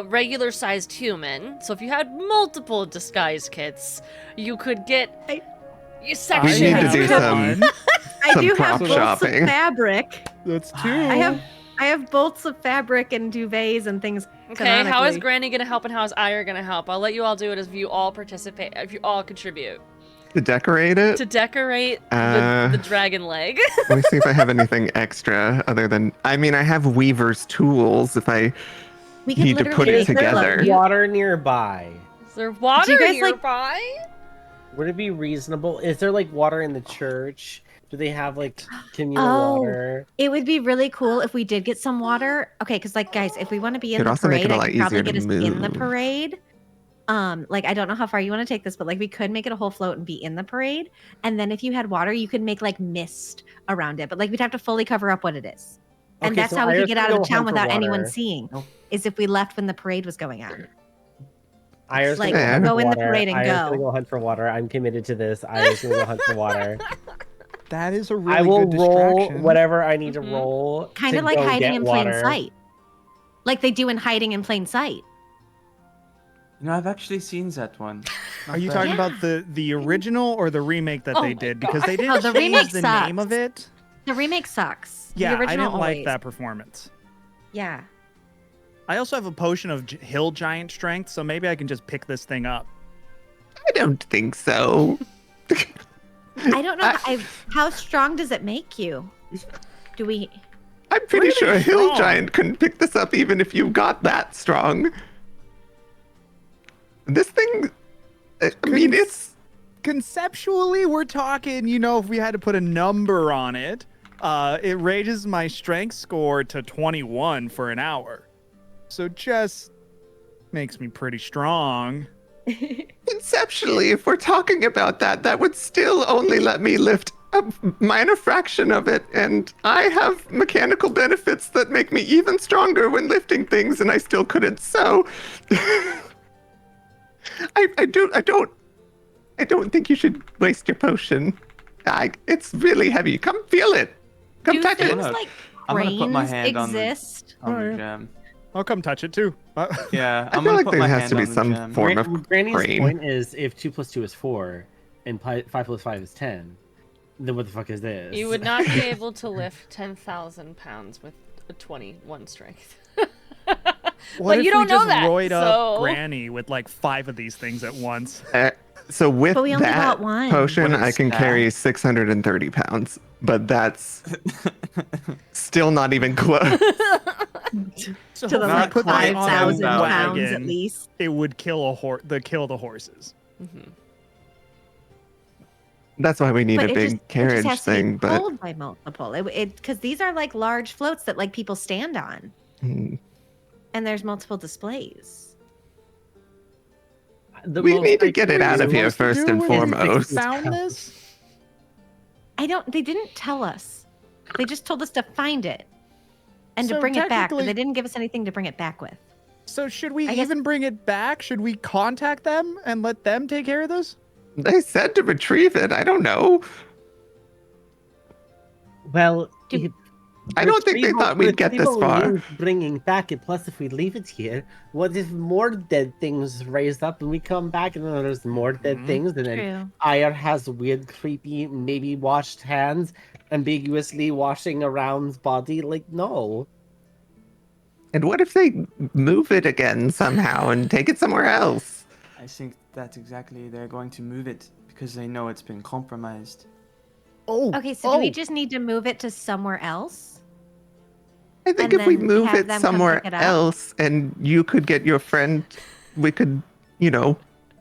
regular sized human. So if you had multiple disguise kits, you could get you We section need to have do one. I some do have prop bolts shopping. of fabric. That's two. I have bolts of fabric and duvets and things. Okay, how is canonically. Granny gonna help and how is Ire gonna help? I'll let you all do it if you all participate, if you all contribute To decorate it? to decorate Uh, the dragon leg. Let me see if I have anything extra other than. I mean, I have weaver's tools if I We could need to put literally it make a float. together. Water nearby. Is there water you guys, like- nearby? Would it be reasonable? Is there like water in the church? Do they have like communal water? It would be really cool if we did get some water. Okay, because like guys, if we want to be in It'd the also make it parade, a I lot could probably easier get to us in the move. parade. Like I don't know how far you want to take this, but like we could make it a whole float and be in the parade. And then if you had water, you could make like mist around it. But like we'd have to fully cover up what it is. And Okay, that's so how we could Ire's get gonna out of go the town hunt for without anyone water. seeing. Nope. Is if we left when the parade was going on. Ire's Like, gonna go hunt for in the water. parade and Ire's go. gonna go hunt for water. I'm committed to this. Ire's gonna go hunt for water. That is a really I will good roll distraction. whatever I need to Mhm. roll. Kind to of like go hiding get in plain water. sight. Like they do in hiding in plain sight. You know, I've actually seen that one. Are you Not talking bad. about the original or the remake that Oh they my did? Because God. they didn't the change remake the name sucks. of it. The remake sucks. Yeah, the I original didn't like always. that performance. Yeah. I also have a potion of hill giant strength, so maybe I can just pick this thing up. I don't think so. I don't know how strong does it make you? Do we? I'm pretty Pretty sure a hill strong. giant couldn't pick this up even if you got that strong. This thing, I mean, it's. Conceptually, we're talking, if we had to put a number on it, it raises my strength score to 21 for an hour. So just makes me pretty strong. Conceptually, if we're talking about that, that would still only let me lift a minor fraction of it, and I have mechanical benefits that make me even stronger when lifting things, and I still couldn't. So, I don't think you should waste your potion. It's really heavy. Come feel it. Come Do touch it. things No, like I'm gonna put my brains hand on the- exist? On the Alright. gem. I'll come touch it too. Yeah, I I'm feel gonna like put there my has hand to be on the some gem. form of Granny's brain. point is if 2 + 2 is 4 and 5 + 5 is 10, then what the fuck is this? You would not be able to lift 10,000 pounds with a 21 strength. What But if you don't we just know that, roid up so- Granny with like 5 of these things at once? So with But we only that got one. potion, What I is can that? carry 630 pounds, but that's still not even close. So To the if I like put that on a 5,000 pounds wagon, at least. it would kill kill the horses. That's why we need But a big it just carriage has to thing. be But pulled by multiple. Because these are like large floats that like people stand on, mm, and there's multiple displays. we need to get it out of here supposed to first do and with foremost. it? Found this? They didn't tell us. They just told us to find it and So to bring it back, but technically- they didn't give us anything to bring it back with. So should we I guess- even bring it back? Should we contact them and let them take care of this? They said to retrieve it. I don't know. Well, Do- I don't think they thought we'd get this far. Bringing back it, plus if we leave it here, what if more dead things raised up and we come back and then there's more dead Mhm. things and then True. Ire has weird, creepy, maybe washed hands, ambiguously washing around's body? Like, no. And what if they move it again somehow and take it somewhere else? I think that's exactly they're going to move it because they know it's been compromised. Oh. Okay, so do we just need to move it to somewhere else? I think And if we then move have it them come somewhere pick it up? else and you could get your friend, we could,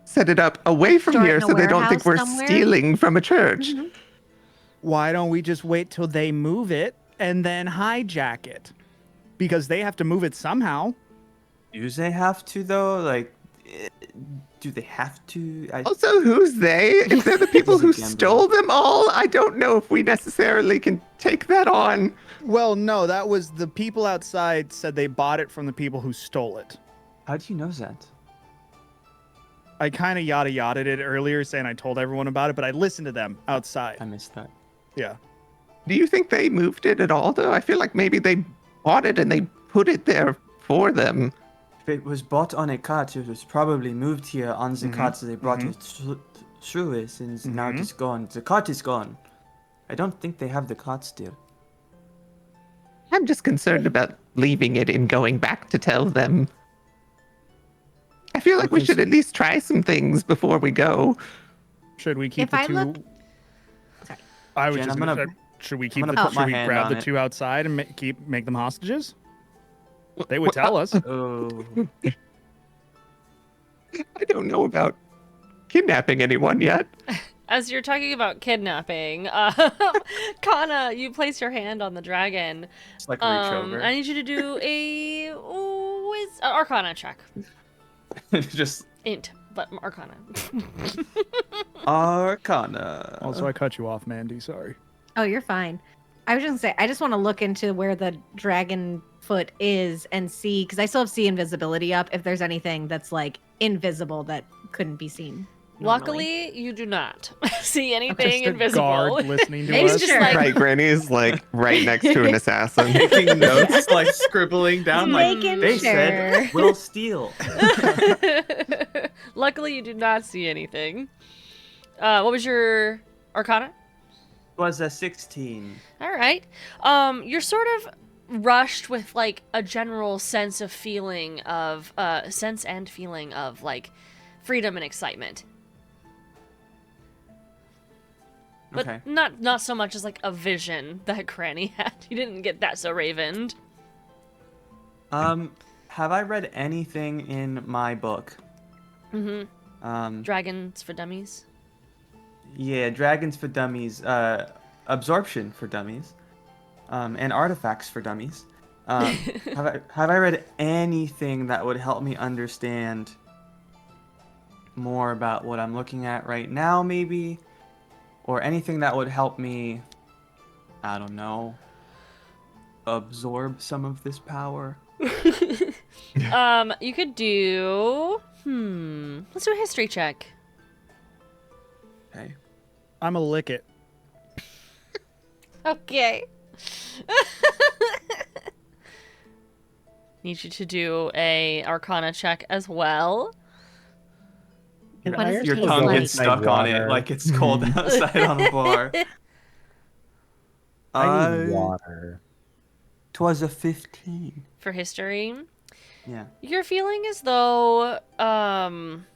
set it up away from Store it here in a so they don't think we're warehouse somewhere? stealing from a church. Mhm. Why don't we just wait till they move it and then hijack it? Because they have to move it somehow. Do they have to though? Like, do they have to? Also, who's they? If they're the people who Gambler. stole them all, I don't know if we necessarily can take that on. Well, no, that was the people outside said they bought it from the people who stole it. How do you know that? I kind of yada yada'd it earlier, saying I told everyone about it, but I listened to them outside. I missed that. Yeah. Do you think they moved it at all, though? I feel like maybe they bought it and they put it there for them. If it was bought on a cart, it was probably moved here on the cart that they brought it through it, and now it's gone. The cart is gone. I don't think they have the cart still. I'm just concerned about leaving it and going back to tell them. I feel like we Okay, should at least try some things before we go. Should we keep If the I two? look- Sorry. I was Jen, just I'm gonna. gonna- Should we I'm keep gonna the? put my Should we hand grab on the it. two outside and make them hostages? They would tell us. Oh. I don't know about kidnapping anyone yet. As you're talking about kidnapping, Kana, you place your hand on the dragon. It's like reach over. I need you to do a Arcana check. Just Int, but Arcana. Arcana. Also, I cut you off, Mandy. Sorry. Oh, you're fine. I was just gonna say, I just want to look into where the dragon foot is and see, because I still have see invisibility up, if there's anything that's like invisible that couldn't be seen. normally. Luckily, you do not see anything Just a invisible. guard listening to He's us. just like- Right, Granny's like right next to an assassin. Taking notes, like scribbling down, like Making they sure. said, we'll steal. Luckily, you do not see anything. What was your Arcana? Was a 16. All right. You're sort of rushed with like a general sense and feeling of like freedom and excitement. But Okay. not so much as like a vision that Granny had. You didn't get that so ravened. Have I read anything in my book? Mm-hmm. Dragons for Dummies. Yeah, Dragons for Dummies, Absorption for Dummies, and Artifacts for Dummies. Have I read anything that would help me understand more about what I'm looking at right now, maybe? Or anything that would help me, I don't know, absorb some of this power? You could do let's do a history check. Okay. I'm a lick it. Okay. Need you to do a Arcana check as well. Can What does I it Your taste tongue like? gets stuck on it like it's cold outside on a bar. I need water. 'Twas a 15. For history. Yeah. You're feeling as though I'm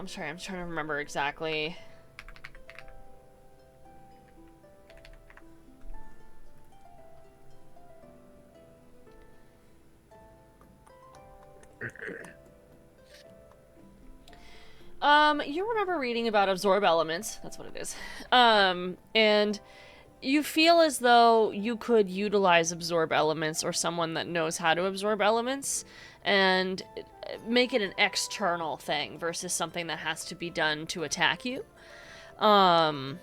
sorry, I'm trying to remember exactly. You remember reading about absorb elements. That's what it is. And you feel as though you could utilize absorb elements or someone that knows how to absorb elements and make it an external thing versus something that has to be done to attack you. Or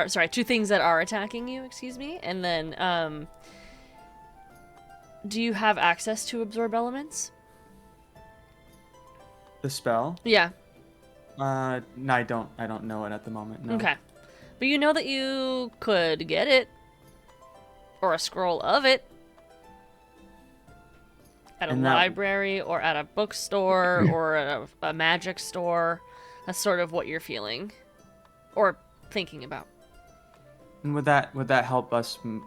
sorry, two things that are attacking you, excuse me. And then, do you have access to absorb elements? The spell? Yeah. No, I don't know it at the moment. No. Okay. But you know that you could get it. Or a scroll of it. At a And that- library, or at a bookstore, or at a magic store. That's sort of what you're feeling. Or thinking about. And would that help us? Do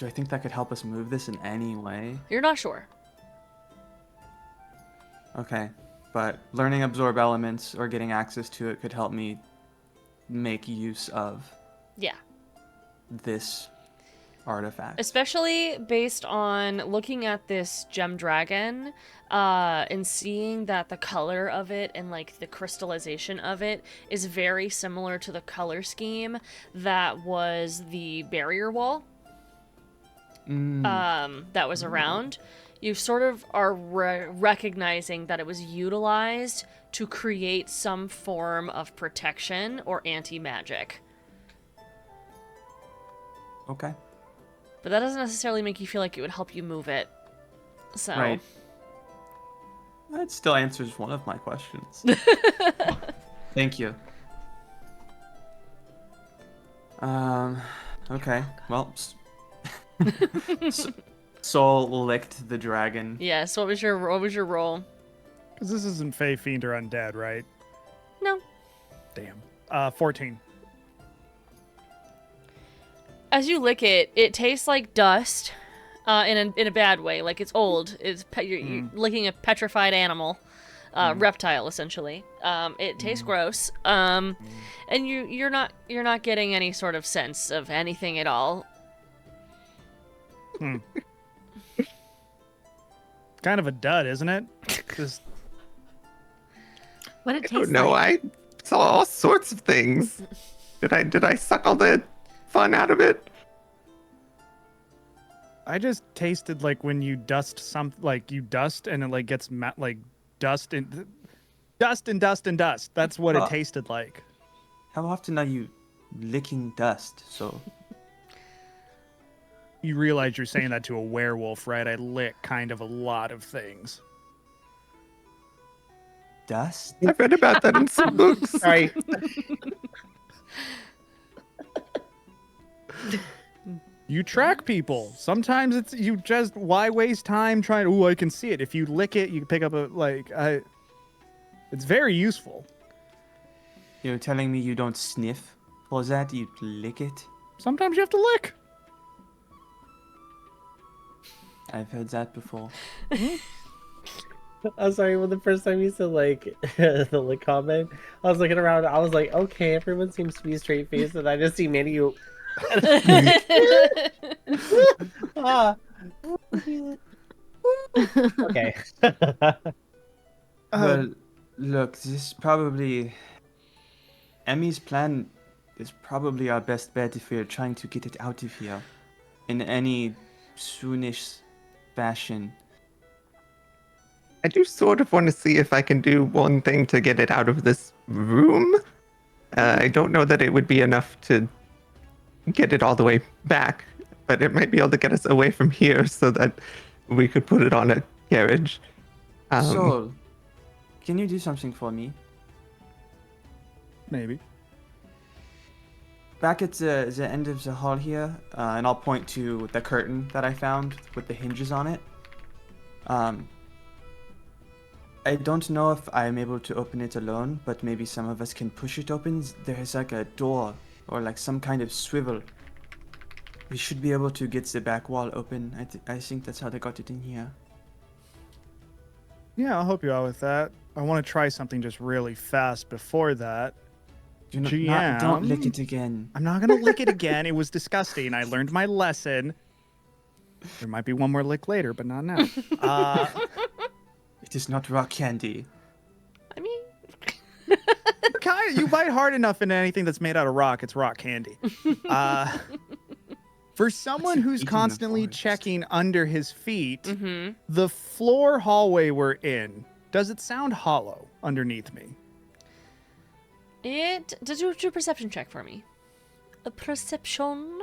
I think that could help us move this in any way? You're not sure. Okay, but learning absorb elements or getting access to it could help me make use of Yeah. this artifact. Especially based on looking at this gem dragon and seeing that the color of it and like the crystallization of it is very similar to the color scheme that was the barrier wall. that was around, you sort of are recognizing that it was utilized to create some form of protection or anti-magic. Okay. But that doesn't necessarily make you feel like it would help you move it. So. Right. That still answers one of my questions. Thank you. Okay. Well, Soul licked the dragon. Yes. What was your roll? Because this isn't Fey, Fiend, or Undead, right? No. Damn. 14. As you lick it, it tastes like dust, in a bad way. Like it's old. You're licking a petrified animal, reptile essentially. It tastes gross. And you're not getting any sort of sense of anything at all. Kind of a dud, isn't it? Just What it I tastes don't know. like. I saw all sorts of things. Did I suck all the fun out of it? I just tasted like when you dust you dust and it like gets like dust and dust. That's what it tasted like. How often are you licking dust? So You realize you're saying that to a werewolf, right? I lick kind of a lot of things. dust? I've read about that in some books. Sorry. You track people. Sometimes it's you just why waste time trying to I can see it. If you lick it, you can pick up it's very useful. You're telling me you don't sniff for that? You lick it? Sometimes you have to lick. I've heard that before. I'm sorry, when the first time you said like the lick comment, I was looking around, I was like, okay, everyone seems to be straight faced, and I just see Manny you ah. Okay. Well, look, this probably... Emmy's plan is probably our best bet if we're trying to get it out of here. In any soonish fashion. I do sort of want to see if I can do one thing to get it out of this room. I don't know that it would be enough to get it all the way back, but it might be able to get us away from here so that we could put it on a carriage. Soul, can you do something for me? Maybe. Back at the end of the hall here, and I'll point to the curtain that I found with the hinges on it. I don't know if I'm able to open it alone, but maybe some of us can push it open. There's like a door or like some kind of swivel. We should be able to get the back wall open. I think that's how they got it in here. Yeah, I'll help you out with that. I want to try something just really fast before that. Don't GM. lick it again. I'm not gonna lick it again. It was disgusting. I learned my lesson. There might be one more lick later, but not now. It is not rock candy. I mean, You bite hard enough into anything that's made out of rock, it's rock candy. For someone who's eating the constantly forest? checking under his feet, the floor hallway we're in, does it sound hollow underneath me? it does do a perception check for me. A perception.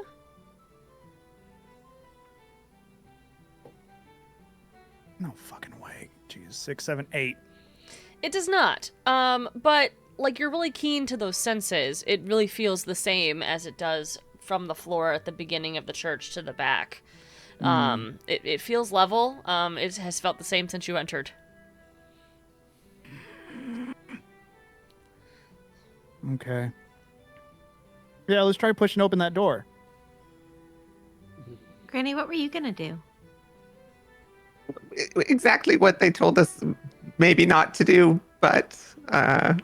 No fucking way. Jeez, 6, 7, 8. It does not. But like you're really keen to those senses. It really feels the same as it does from the floor at the beginning of the church to the back. It feels level. It has felt the same since you entered. Okay. Yeah, let's try pushing open that door. Granny, what were you gonna do? Exactly what they told us maybe not to do, but I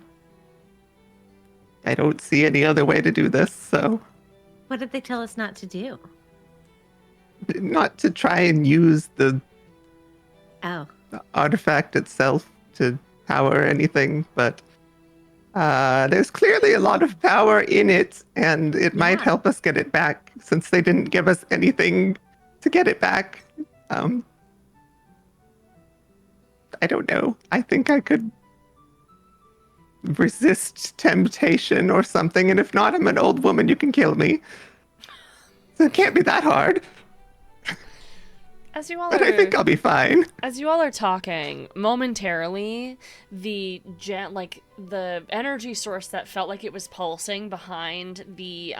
don't see any other way to do this, so What did they tell us not to do? not to try and use the Oh, artifact itself to power anything, but there's clearly a lot of power in it, and it might Yeah. help us get it back since they didn't give us anything to get it back. I don't know. I think I could resist temptation or something, and if not, I'm an old woman. You can kill me. So it can't be that hard. As you all But I think I'll be fine. As you all are talking, momentarily, the energy source that felt like it was pulsing behind the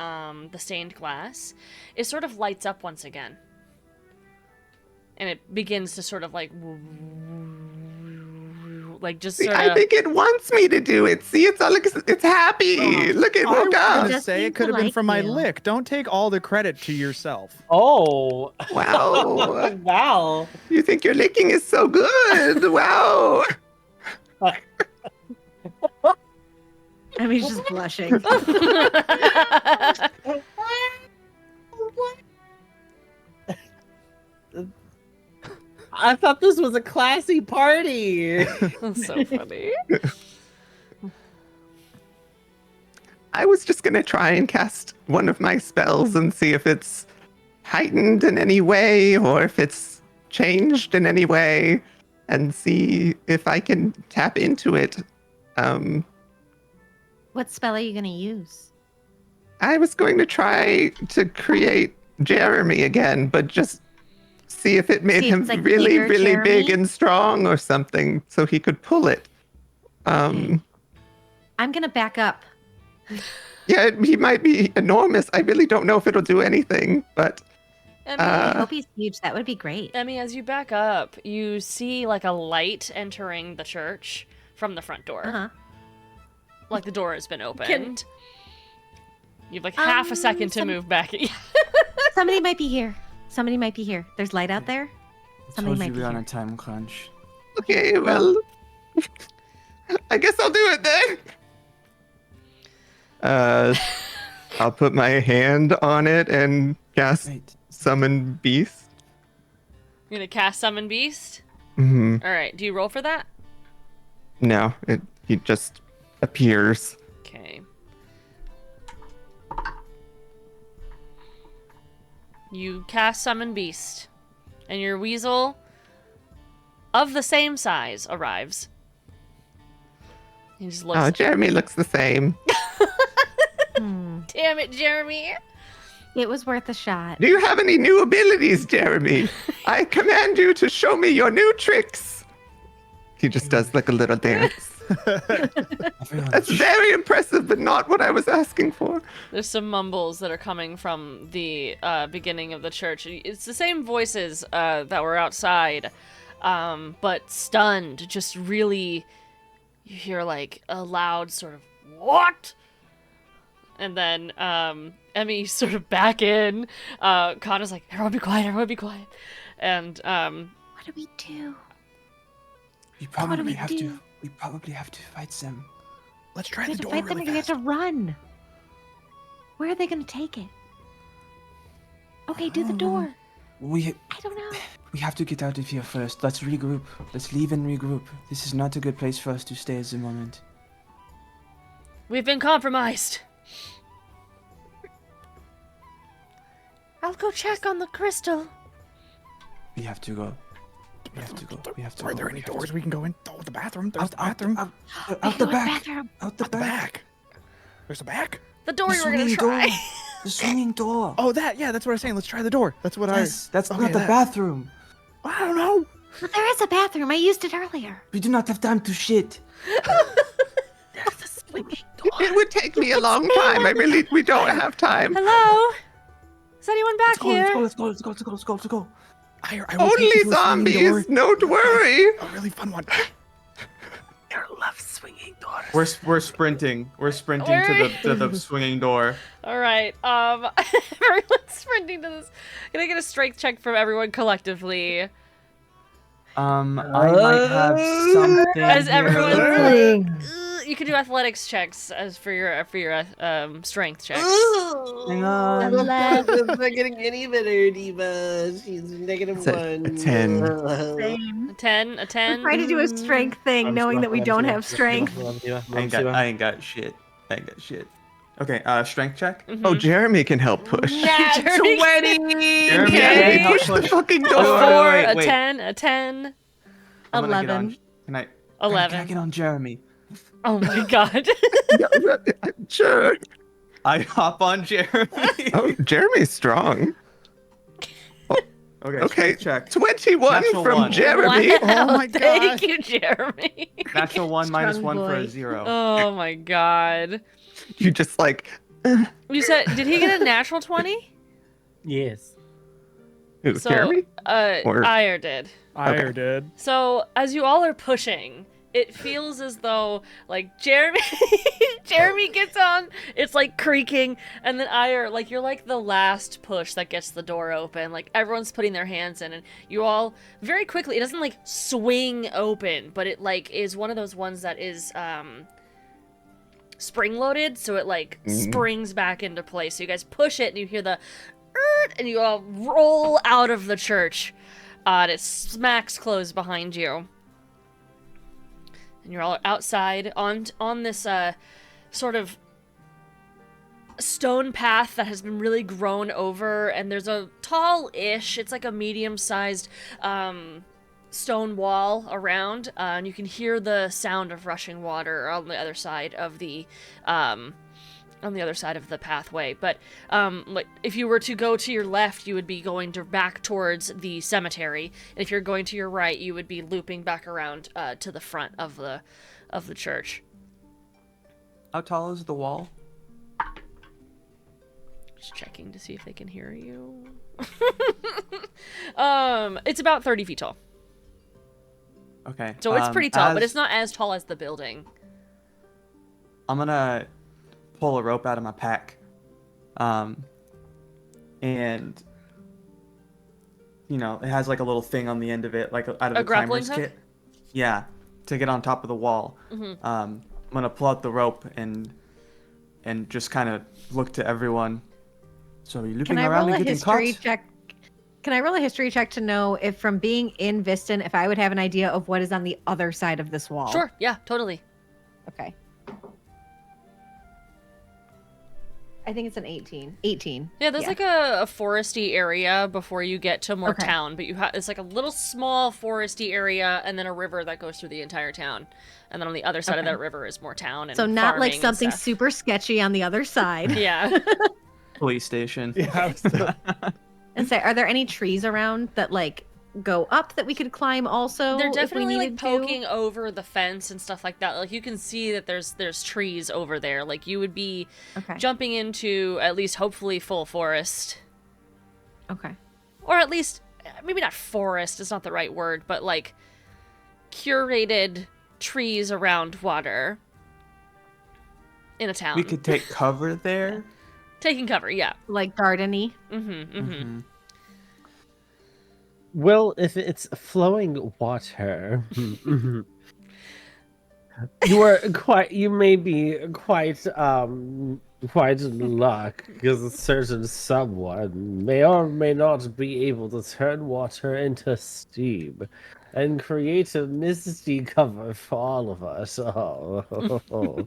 stained glass, it sort of lights up once again, and it begins to sort of like just See, sort I of. think it wants me to do it. See, it's all it's happy. Look, it woke I up. was gonna Just say seem it could to have been like from my you. lick. Don't take all the credit to yourself. Oh. Wow. Wow. You think your licking is so good. Wow. I mean, she's just blushing. I thought this was a classy party. That's so funny. I was just gonna try and cast one of my spells and see if it's heightened in any way or if it's changed in any way and see if I can tap into it. What spell are you gonna use? I was going to try to create Jeremy again, but just see if it made See if him it's, like, really, bigger really big Jeremy? and strong or something so he could pull it. I'm gonna back up. Yeah, he might be enormous. I really don't know if it'll do anything, but I I hope he's huge. That would be great. mean, as you back up, you see like a light entering the church from the front door. Uh-huh. Like the door has been opened. You have like half a Um, second to some- move back. Somebody might be here. Somebody might be here. There's light out there. Somebody Told might you be we're on here. a time crunch. okay, well, I guess I'll do it then. I'll put my hand on it and cast Wait. Summon Beast. You're gonna cast Summon Beast? Hmm. Alright, do you roll for that? No, he just appears. Okay. You cast Summon Beast, and your weasel of the same size arrives. He just looks. Oh, Jeremy looks the same. Damn it, Jeremy! It was worth a shot. Do you have any new abilities, Jeremy? I command you to show me your new tricks. He just does like a little dance. Everyone, That's very impressive, but not what I was asking for. There's some mumbles that are coming from the beginning of the church. It's the same voices that were outside, but stunned. Just really, you hear like a loud sort of "what?" And then Emmy sort of back in. Connor's like, "Everyone be quiet! Everyone be quiet!" And What do we do? we do probably we have do? to. We probably have to fight them. Let's try We the have to door fight them. really We have fast. to run. Where are they gonna take it? Okay, do the door. We I don't know. we have to get out of here first. Let's regroup. Let's leave and regroup. This is not a good place for us to stay at the moment. we've been compromised. I'll go check on the crystal. We have to go. We have to go. We have to go. Are there any We have doors to- we can go in? Oh, the bathroom. There's Out, the out, bathroom. out, We out can the go in back. bathroom. Out the At the back. back. There's a back. The door The you were gonna swinging try. door. The swinging door. Oh, that. Yeah, that's what I was saying. Let's try the door. That's what Yes, that's okay, not the that. bathroom. I don't know. But there is a bathroom. I used it earlier. We do not have time to shit. It would take me a long time. We don't have time. Hello? Is anyone back Let's go, here? let's go, let's go, let's go, let's go, let's go, let's go. I will take Only you to a swinging door. zombies, don't worry. A really fun one. We're sprinting. We're sprinting Where- to the swinging door. All right. Everyone's sprinting to this. Can I get a strength check from everyone collectively? I might have something. As here. everyone, you can do athletics checks as for your strength checks. Hang on. It's not getting any better, Diva. She's It's a -1. 10. A 10, a 10. Try to do a strength thing, knowing that we don't have strength. I ain't got shit. I ain't got shit. Okay, strength check. Mhm. Oh, Jeremy can help push. Nat Jeremy- 20! Jeremy, Okay. help Push the push. fucking A door. 4, wait, a wait. 10, a 10, I'm gonna get on. 11. Can I 11. get on Jeremy? Oh my god. Yeah, sure. I hop on Jeremy. Oh, Jeremy's strong. Okay. Okay, Strength check. 21 Natural from one. Jeremy. Wow, Oh my thank God. you, Jeremy. Natural 1 minus Strong 1 for a boy. 0. Oh my god. You just like, You said, did he get a natural 20? Yes. who, So, Jeremy? Or- Ire did. Ire did. So, as you all are pushing, it feels as though, like, Jeremy Jeremy gets on, it's, like, creaking, and then Ire, like, you're, like, the last push that gets the door open. Like, everyone's putting their hands in, and you all, very quickly, it doesn't, like, swing open, but it, like, is one of those ones that is, spring-loaded, so it, like, springs back into place. So you guys push it, and you hear the and you all roll out of the church. And it smacks closed behind you. And you're all outside on this sort of stone path that has been really grown over, and there's a tall-ish, it's like a medium-sized stone wall around, and you can hear the sound of rushing water on the other side of the pathway. But like, if you were to go to your left, you would be going back towards the cemetery, and if you're going to your right, you would be looping back around to the front of the church. How tall is the wall? Just checking to see if they can hear you. It's about 30 feet tall, Okay. so it's pretty tall, but it's not as tall as the building. I'm gonna pull a rope out of my pack, and you know, it has like a little thing on the end of it, like out of A the grappling climber's hook? kit. Yeah, to get on top of the wall. I'm gonna pull out the rope and just kind of look to everyone. So are you looping Can I around roll a and getting caught? history check? Can I roll a history check to know if, from being in Viston, if I would have an idea of what is on the other side of this wall? Sure, yeah, totally. Okay. I think it's an 18. 18. Yeah, there's like a foresty area before you get to more Okay. town, but it's like a little small foresty area, and then a river that goes through the entire town, and then on the other side of Okay. that river is more town and So not like farming and something stuff. super sketchy on the other side. Yeah. Police station. Yeah. And say, are there any trees around that like go up that we could climb also? They're if we definitely like needed to? poking over the fence and stuff like that. Like, you can see that there's trees over there. Like, you would be Okay. jumping into at least hopefully full forest, Okay. or at least maybe not forest is not the right word, but like curated trees around water in a town. We could take cover there. Taking cover, yeah. Like gardeny. Mm-hmm. Well, if it's flowing water, you may be quite in luck, because a certain someone may or may not be able to turn water into steam and create a misty cover for all of us. Oh.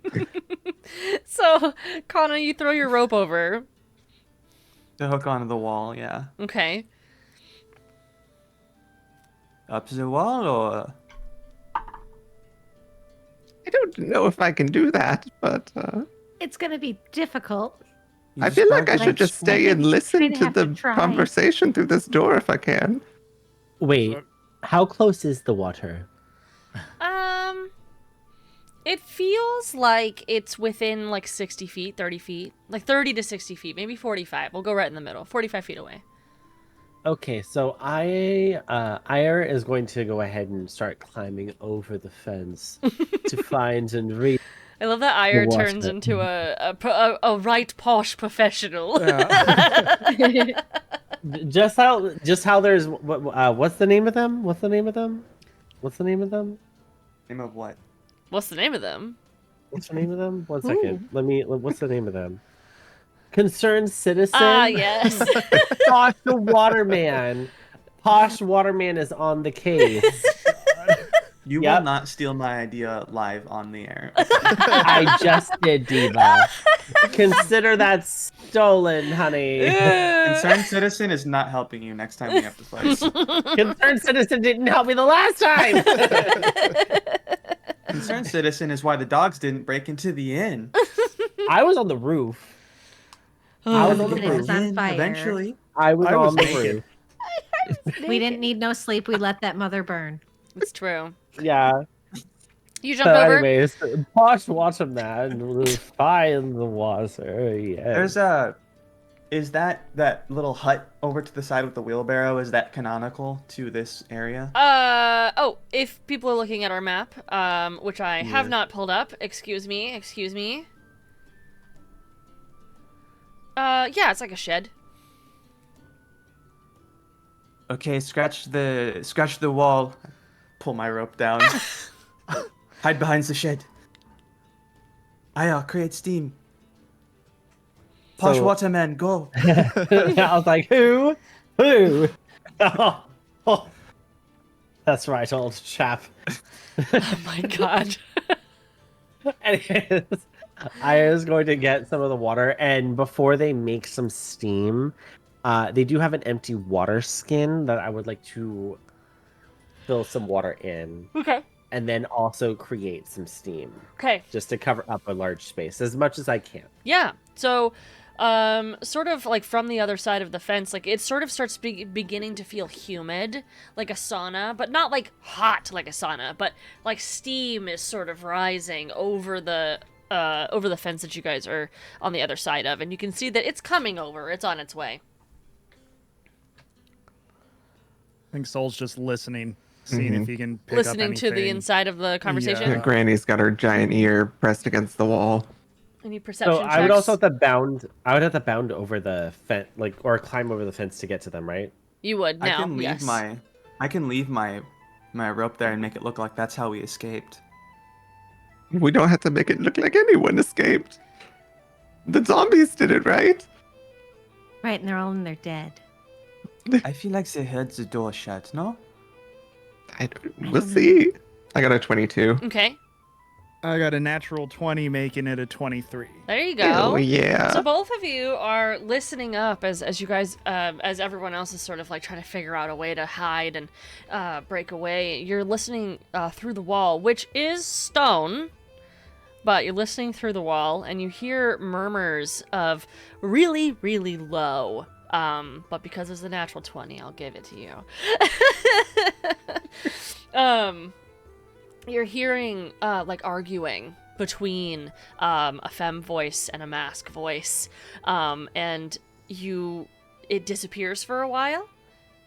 So, Kana, you throw your rope over. To hook onto the wall, yeah. Okay. Up the wall or I don't know if I can do that, but It's gonna be difficult. you I feel like I start should just stay and listen Kinda to have to the try. conversation through this door if I can. Wait, how close is the water? It feels like it's within like 60 feet, 30 feet, like 30 to 60 feet, maybe 45. We'll go right in the middle, 45 feet away. Okay, so Ire is going to go ahead and start climbing over the fence to find and read. I love that Ire We'll watch turns it. into a right posh professional. Just how there's what's the name of them? What's the name of them? What's the name of them? Name of what? What's the name of them? What's the name of them? 1 second. What's the name of them? Concerned citizen. Ah, yes. Posh Waterman. Posh Waterman is on the case. You Yep. will not steal my idea live on the air. I just did, Diva. Consider that stolen, honey. Concerned citizen is not helping you next time we have to fight. Concerned citizen didn't help me the last time. Concerned citizen is why the dogs didn't break into the inn. I was on the roof. I was on the It was roof. on fire. Eventually. I was I was on the naked. roof. We didn't need no sleep. We let that mother burn. It's true. Yeah. You jumped So over. anyways, Bosch watching that and roof pie in the water. Yeah. There's is that little hut over to the side with the wheelbarrow, is that canonical to this area? Oh, if people are looking at our map, which I have Yeah. not pulled up, excuse me. Yeah, it's like a shed. Okay, scratch the wall. Pull my rope down. Hide behind the shed. I'll create steam. Posh So- waterman, go. I was like, who? Oh. That's right, old chap. Oh my god. Anyways, I was going to get some of the water, and before they make some steam, they do have an empty water skin that I would like to fill some water in, Okay. and then also create some steam, Okay. just to cover up a large space as much as I can. Yeah. So, sort of like from the other side of the fence, like it sort of starts beginning to feel humid, like a sauna, but not like hot like a sauna, but like steam is sort of rising over the fence that you guys are on the other side of, and you can see that it's coming over. It's on its way. I think Soul's just listening, seeing if he can pick Listening up to the anything. inside of the conversation. Yeah. Granny's got her giant ear pressed against the wall. Any perception So checks? I would also have to bound. I would have to bound over the fence, like, or climb over the fence to get to them, right? You would now. I can leave my rope there and make it look like that's how we escaped. We don't have to make it look like anyone escaped. The zombies did it, right? Right, and they're all in there dead. I feel like they heard the door shut, no? We'll see. I got a 22. Okay. I got a natural 20, making it a 23. There you go. Oh, yeah. So both of you are listening up as you guys, as everyone else is sort of like trying to figure out a way to hide and break away. You're listening through the wall, which is stone, but you're listening through the wall, and you hear murmurs of really, really low. But because it's a natural 20, I'll give it to you. You're hearing like arguing between a femme voice and a mask voice, and it disappears for a while.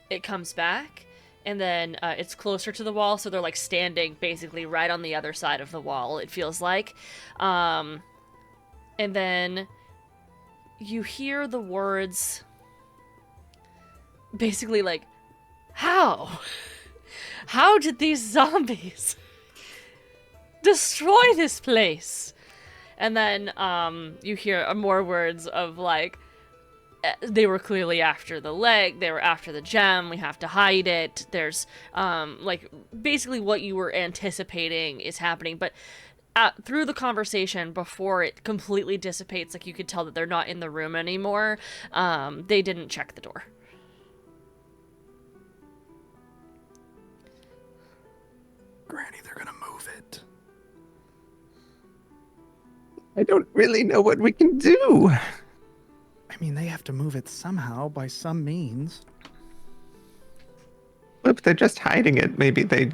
It comes back, and then it's closer to the wall, so they're like standing basically right on the other side of the wall. It feels like, and then you hear the words, basically like, "How did these zombies destroy this place?" And then you hear more words of like, they were clearly after the leg, they were after the gem, we have to hide it. There's like basically what you were anticipating is happening, but through the conversation before it completely dissipates, like you could tell that they're not in the room anymore. They didn't check the door. Granny, they're gonna move it. I don't really know what we can do. I mean, they have to move it somehow, by some means. If they're just hiding it, maybe they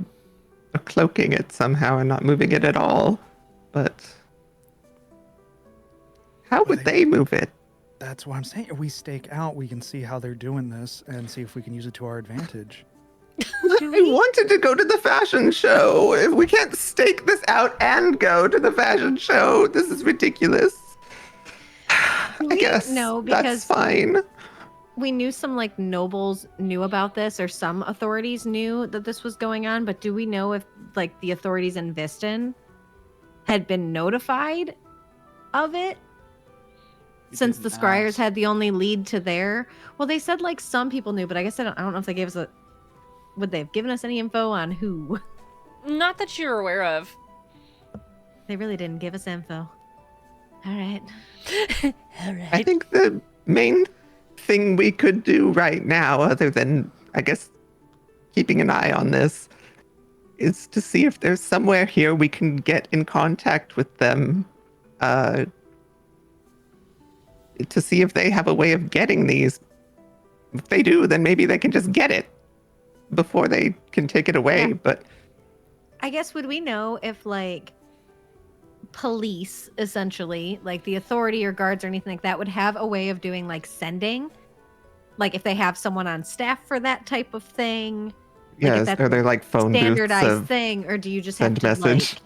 are cloaking it somehow and not moving it at all. But how would they move it? That's what I'm saying. If we stake out, we can see how they're doing this and see if we can use it to our advantage. I wanted to go to the fashion show. If we can't stake this out and go to the fashion show, this is ridiculous. I guess no, that's because fine. we knew some like nobles knew about this, or some authorities knew that this was going on, but do we know if like the authorities in Viston had been notified of it? Since the didn't Scryers ask. had the only lead to their, well, they said like some people knew, but I guess I don't know if they gave us would they have given us any info on who? Not that you're aware of. They really didn't give us info. All right. All right. I think the main thing we could do right now, other than, I guess, keeping an eye on this, is to see if there's somewhere here we can get in contact with them, to see if they have a way of getting these. If they do, then maybe they can just get it before they can take it away. Yeah. But I guess would we know if like police, essentially, like the authority or guards or anything like that, would have a way of doing like sending? Like if they have someone on staff for that type of thing? Like if yes, that's are there like phone booths standardized of thing, or do you just have send to message? like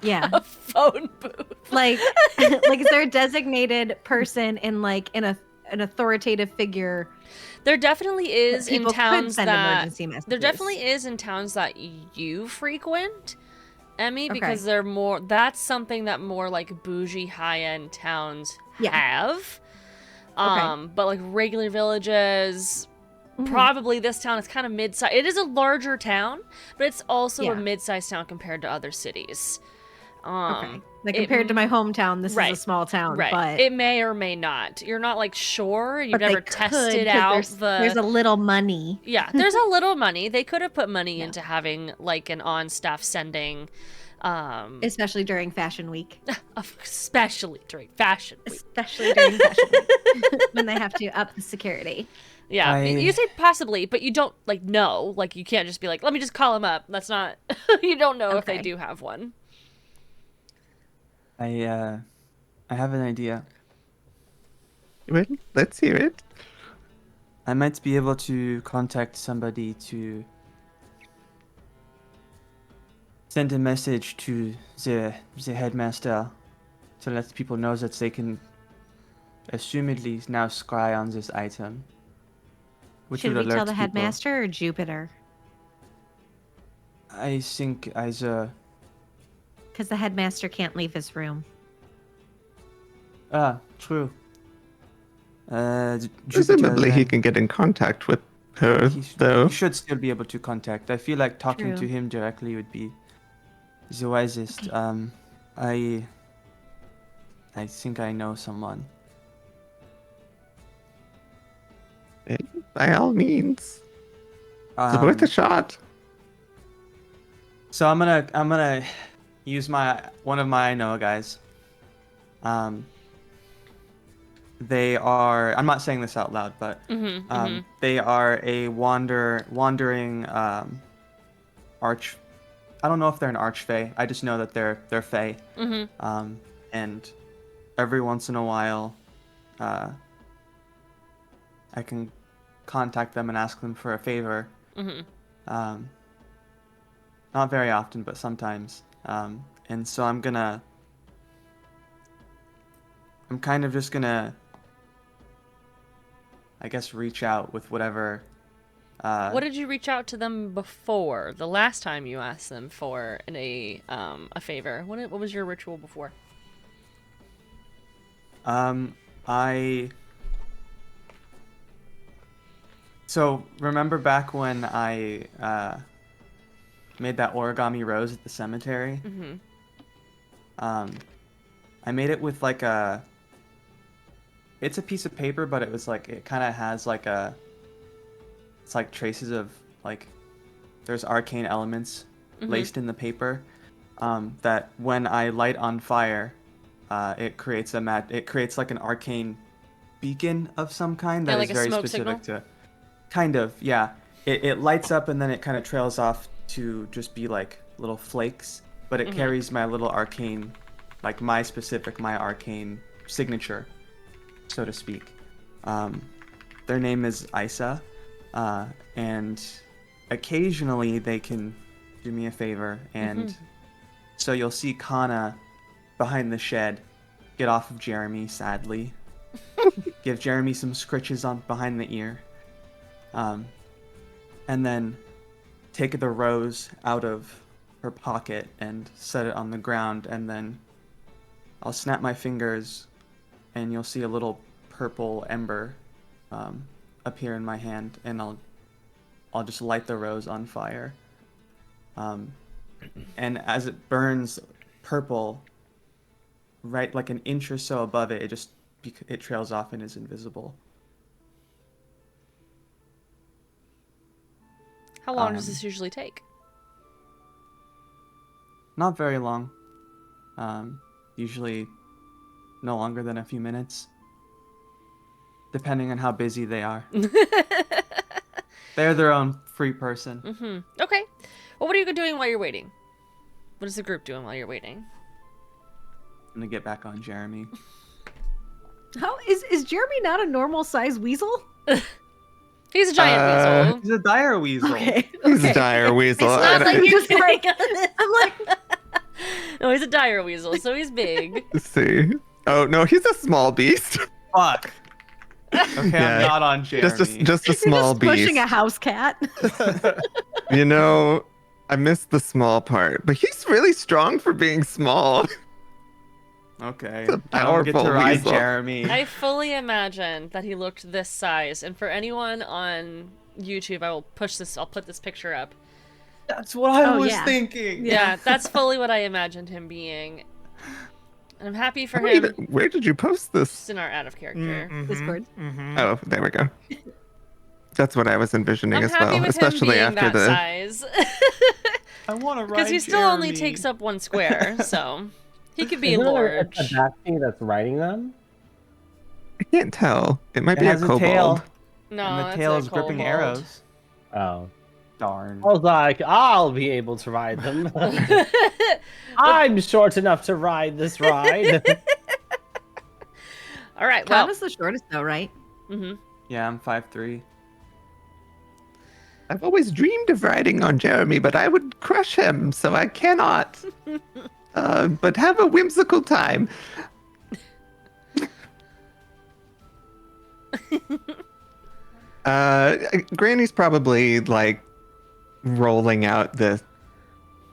yeah. A phone booth. Like is there a designated person in like in an authoritative figure? There definitely is in People could towns send that emergency messages. there definitely is in towns that you frequent, Emmy, Okay. because they're more. That's something that more like bougie, high-end towns Yeah. have. Okay. But like regular villages, Mhm. probably this town is kind of mid-sized. It is a larger town, but it's also Yeah. a mid-sized town compared to other cities. Okay. Like it compared to my hometown, this right, is a small town, Right. but It may or may not. You're not like sure. You've but they never could, tested 'cause out there's a little money. Yeah, there's a little money. They could have put money Yeah. into having like an on-staff sending, Especially during Fashion Week. especially during Fashion Week. Especially during Fashion Week. When they have to up the security. Yeah, you say possibly, but you don't like know. Like you can't just be like, let me just call them up. That's not. You don't know if they Okay. do have one. I have an idea. Well, let's hear it. I might be able to contact somebody to send a message to the headmaster to let people know that they can assumedly now scry on this item. Which Should would we tell alert the people. headmaster or Jupiter? I think either. Because the headmaster can't leave his room. True. Presumably he then. can get in contact with her, He though. should still be able to contact. I feel like talking True. to him directly would be the wisest. Okay. I think I know someone. By all means, it's worth a shot. So I'm gonna use one of my I know guys. They are. I'm not saying this out loud, but they are a wandering arch. I don't know if they're an archfey. I just know that they're fey. And every once in a while, I can contact them and ask them for a favor. Not very often, but sometimes. And so I'm kind of just gonna, I guess, reach out with whatever. What did you reach out to them before? The last time you asked them for a favor. What was your ritual before? So remember back when I made that origami rose at the cemetery? I made it with like it's a piece of paper, but it was like, it kind of has like it's like traces of like, there's arcane elements laced in the paper, that when I light on fire, it creates like an arcane beacon of some kind that like is a very smoke specific signal? to, kind of, yeah. It lights up and then it kind of trails off to just be like little flakes, but it carries my little arcane, like my arcane signature, so to speak. Their name is Isa, and occasionally they can do me a favor, and so you'll see Kana behind the shed get off of Jeremy, sadly. Give Jeremy some scritches on behind the ear. And then take the rose out of her pocket and set it on the ground, and then I'll snap my fingers and you'll see a little purple ember appear in my hand, and I'll just light the rose on fire. And as it burns purple, right like an inch or so above it, it trails off and is invisible. How long does this usually take? Not very long. Usually no longer than a few minutes, depending on how busy they are. They're their own free person. Mm-hmm. Okay. Well, what are you doing while you're waiting? What is the group doing while you're waiting? I'm gonna get back on Jeremy. How is Jeremy not a normal size weasel? He's a giant weasel. He's a dire weasel. Okay. He's a dire weasel. It's not like Just you're like- I'm like, no, he's a dire weasel, so he's big. Let's see. Oh no, he's a small beast. Fuck. Okay, Yeah. I'm not on Jeremy. Just a small just beast. pushing a house cat. You know, I missed the small part, but he's really strong for being small. Okay. It's a I don't get to powerful ride weasel. Jeremy. I fully imagined that he looked this size, and for anyone on YouTube, I'll put this picture up. That's what I Oh, was yeah. thinking. Yeah, that's fully what I imagined him being. And I'm happy for him. Where did you post this? Just in our out of character. Discord. Oh, there we go. That's what I was envisioning I'm as happy well, with especially him being after that the. size. I want to ride Because he still only Jeremy. takes up 1 square, so he could be Isn't there large. a Tabaxi that's riding them? I can't tell. It might It be a has a kobold. tail, No, and the that's tail a is gripping kobold. arrows. Oh. Darn. I was like, I'll be able to ride them. I'm short enough to ride this ride. All right, well. Kana's the shortest though, right? Mm-hmm. Yeah, I'm 5'3". I've always dreamed of riding on Jeremy, but I would crush him, so I cannot. But have a whimsical time. Granny's probably like rolling out the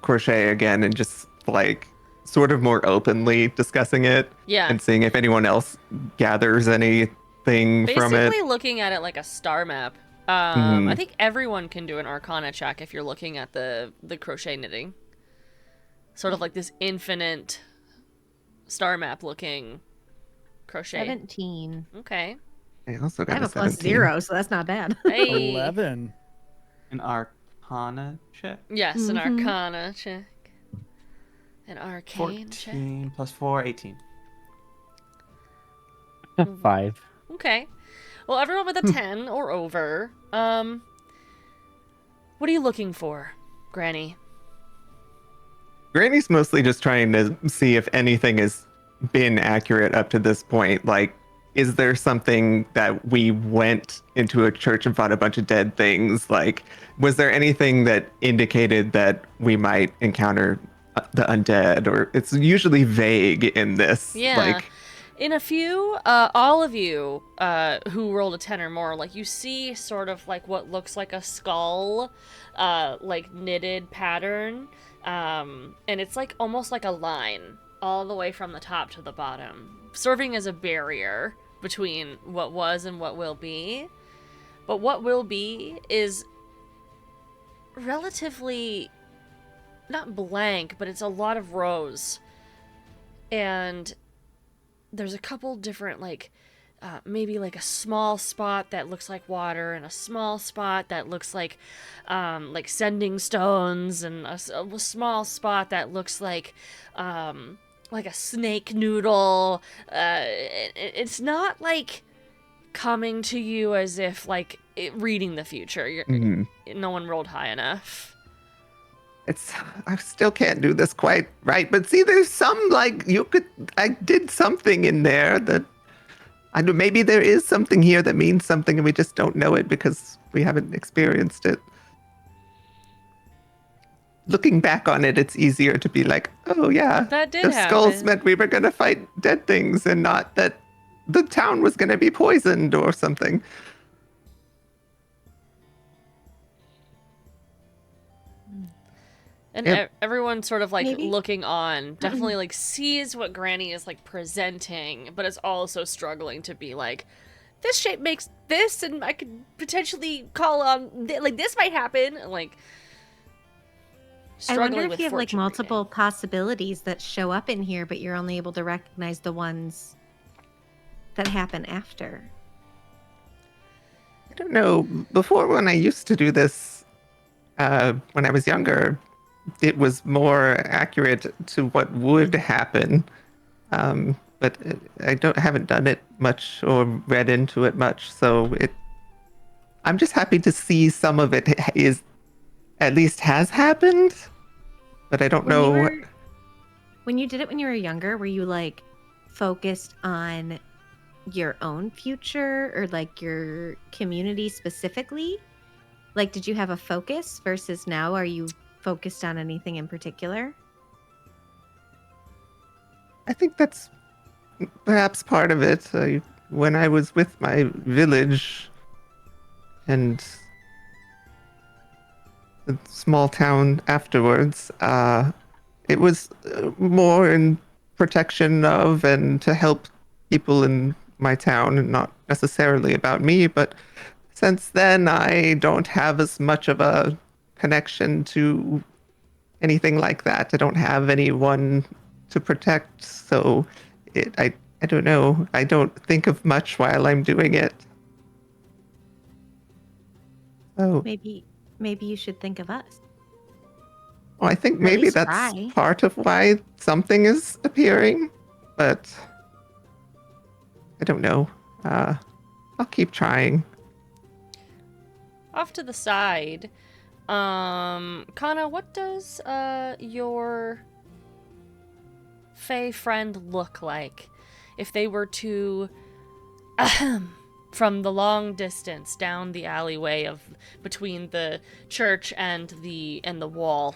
crochet again and just like sort of more openly discussing it Yeah. and seeing if anyone else gathers anything from it. Basically looking at it like a star map. Mhm. I think everyone can do an Arcana check if you're looking at the crochet knitting. Sort of like this infinite star map looking crochet. 17. Okay. I also I got have a a plus 17. 0, so that's not bad. Hey. 11. An Arcana check. Yes, an Mhm. Arcana check. An Arcane check. 14 plus 4, 18. 5. Okay. Well, everyone with a 10 or over. What are you looking for, Granny? Granny's mostly just trying to see if anything has been accurate up to this point. Like, is there something that we went into a church and found a bunch of dead things? Like, was there anything that indicated that we might encounter the undead? Or it's usually vague in this. Yeah. Like, In a few, all of you who rolled a 10 or more, like, you see sort of like what looks like a skull, like knitted pattern. And it's like almost like a line all the way from the top to the bottom, serving as a barrier between what was and what will be. But what will be is relatively not blank, but it's a lot of rows. And there's a couple different, like, maybe like a small spot that looks like water and a small spot that looks like sending stones, and a small spot that looks like a snake noodle. It's not like coming to you as if like reading the future. No one rolled high enough. I still can't do this quite right, but see, there's some like I did something in there that I know maybe there is something here that means something and we just don't know it because we haven't experienced it. Looking back on it, it's easier to be like, oh yeah, That did the skulls happen. meant we were gonna fight dead things and not that the town was gonna be poisoned or something. And Yep. everyone sort of like Maybe. looking on definitely like sees what Granny is like presenting, but is also struggling to be like, this shape makes this, and I could potentially call on like this might happen. Like, I wonder struggling if with you have like fortune multiple reading. possibilities that show up in here, but you're only able to recognize the ones that happen after. I don't know. Before, when I used to do this, when I was younger, it was more accurate to what would happen. But I haven't done it much or read into it much, so I'm just happy to see some of it is at least has happened, but I don't know. When you did it when you were younger, were you like focused on your own future or like your community specifically? Like, did you have a focus versus now? Are you focused on anything in particular? I think that's perhaps part of it. When I was with my village and the small town afterwards, it was more in protection of and to help people in my town, and not necessarily about me. But since then, I don't have as much of a connection to anything like that. I don't have anyone to protect, so I don't know. I don't think of much while I'm doing it. Oh, Maybe you should think of us. well, I think Or at maybe least that's try. part of why something is appearing, but I don't know. I'll keep trying. Off to the side, Kana, what does your Fey friend look like if they were to from the long distance down the alleyway of between the church and the wall?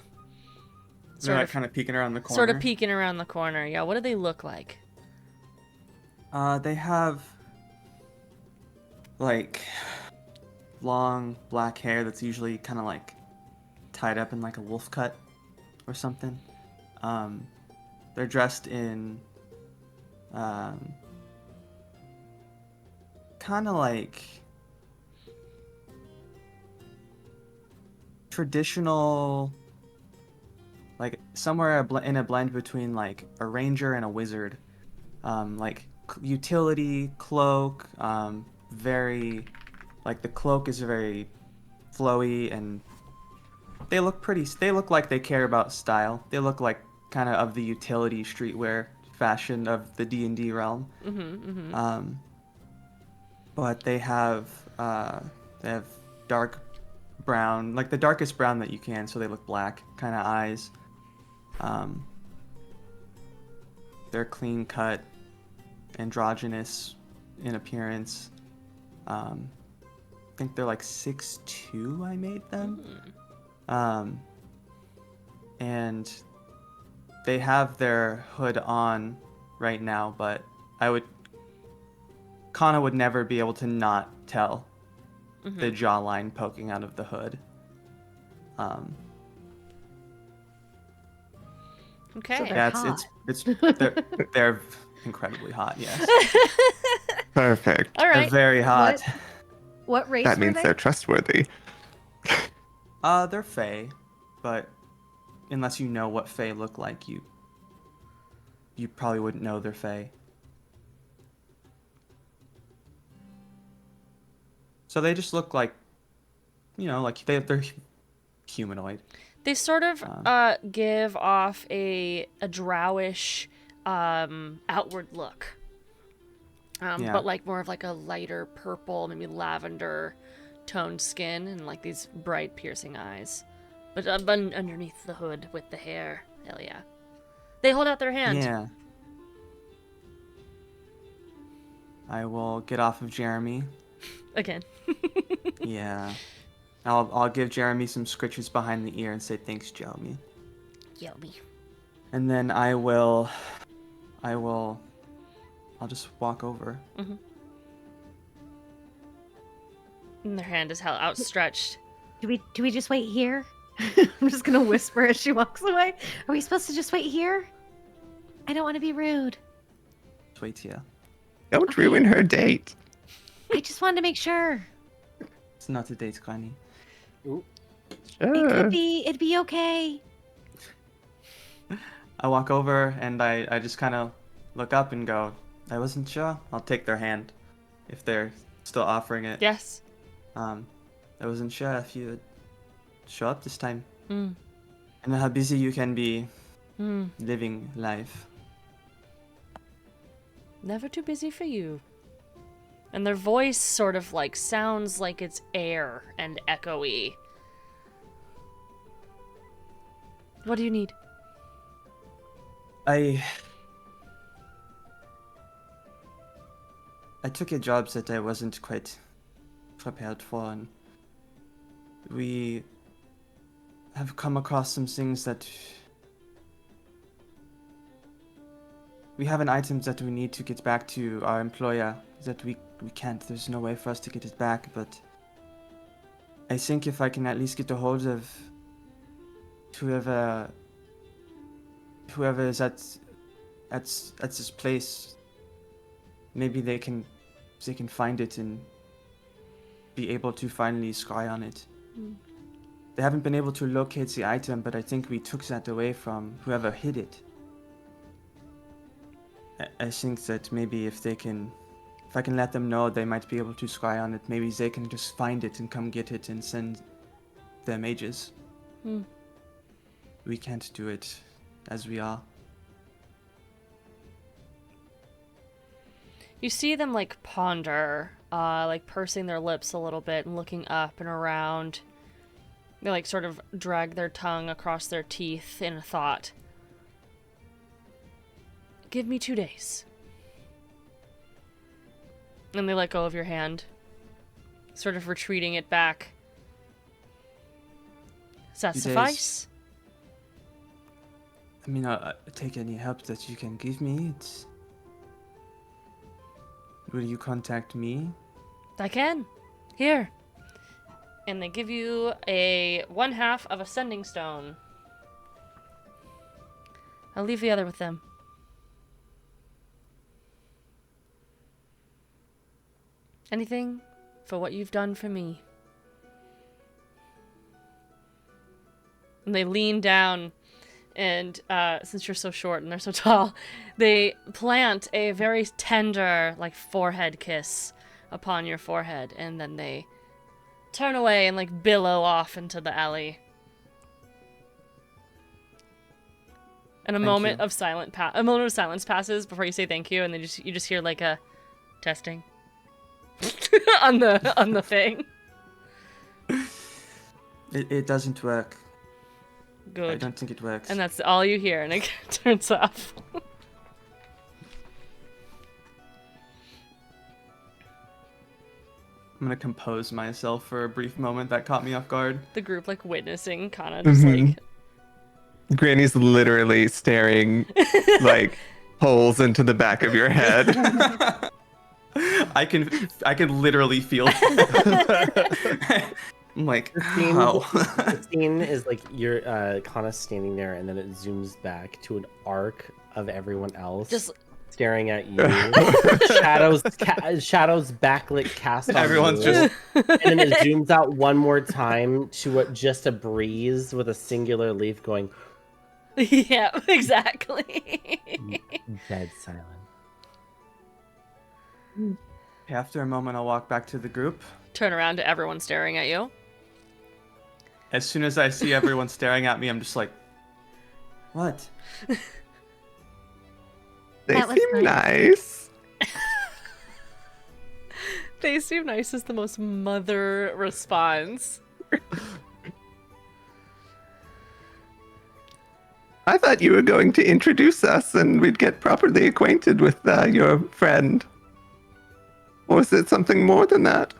They're like kind of peeking around the corner. Sort of peeking around the corner. Yeah, what do they look like? They have like long black hair that's usually kind of like tied up in like a wolf cut or something. They're dressed in kind of like traditional, like somewhere in a blend between like a ranger and a wizard. Like utility cloak, very, like the cloak is very flowy, and they look like they care about style. They look like kind of the utility streetwear fashion of the D&D realm. But they have dark brown, like the darkest brown that you can, so they look black kind of eyes. They're clean cut, androgynous in appearance. I think they're like 6'2", I made them. And they have their hood on right now, but Kana would never be able to not tell the jawline poking out of the hood. Okay. So they're Yeah, hot. they're incredibly hot. Yes, Perfect. All right. they're very hot. What race That were means they? they're trustworthy. They're Fae, but unless you know what Fae look like, you probably wouldn't know they're Fae. So they just look like, like they're humanoid. They sort of give off a drowish outward look. Yeah. But like more of like a lighter purple, maybe lavender toned skin and like these bright piercing eyes. But underneath the hood with the hair, hell yeah. They hold out their hand. Yeah. I will get off of Jeremy. Again. Yeah. I'll give Jeremy some scritches behind the ear and say thanks, Jeremy. Yummy. And then I'll just walk over. And their hand is held outstretched. Do we just wait here? I'm just gonna whisper as she walks away. Are we supposed to just wait here? I don't want to be rude. Just wait here. Don't ruin her date. I just wanted to make sure. It's not a date, Connie. Ooh. It Sure. could be. It'd be okay. I walk over and I just kind of look up and go, I wasn't sure. I'll take their hand if they're still offering it. Yes. I wasn't sure if you would show up this time. Mm. I know how busy you can be Mm. living life. Never too busy for you. And their voice sort of like sounds like it's air and echoey. What do you need? I took a job that I wasn't quite prepared for, and we have come across some things that we have an item that we need to get back to our employer that we can't. There's no way for us to get it back, but I think if I can at least get a hold of whoever is at this place, maybe they can find it and be able to finally scry on it. They haven't been able to locate the item, but I think we took that away from whoever hid it. I think that maybe if I can let them know, they might be able to scry on it. Maybe they can just find it and come get it and send their mages. We can't do it as we are. You see them like ponder, like pursing their lips a little bit and looking up and around. They like sort of drag their tongue across their teeth in a thought. Give me 2 days. And they let go of your hand, sort of retreating it back. Does that 2 days. suffice? I mean, I'll take any help that you can give me. Will you contact me? I can. Here. And they give you a 1/2 of a sending stone. I'll leave the other with them. Anything for what you've done for me. And they lean down, and since you're so short and they're so tall, they plant a very tender, like, forehead kiss upon your forehead, and then they turn away and, like, billow off into the alley. And a moment of silence passes before you say thank you, and then you just hear like a testing on the thing. It doesn't work. Good. I don't think it works. And that's all you hear, and it turns off. I'm gonna compose myself for a brief moment that caught me off guard. The group, like, witnessing, kind of just like... Granny's literally staring like holes into the back of your head. I can literally feel it. I'm like, how? The scene is like you're kind of standing there, and then it zooms back to an arc of everyone else Just staring at you. shadows backlit cast on Everyone's you. just And then it zooms out one more time to just a breeze with a singular leaf going. Yeah, exactly. Dead silent. After a moment, I'll walk back to the group. Turn around to everyone staring at you. As soon as I see everyone staring at me, I'm just like, what? They That was seem nice. They seem nice is the most mother response. I thought you were going to introduce us and we'd get properly acquainted with your friend. Or is it something more than that?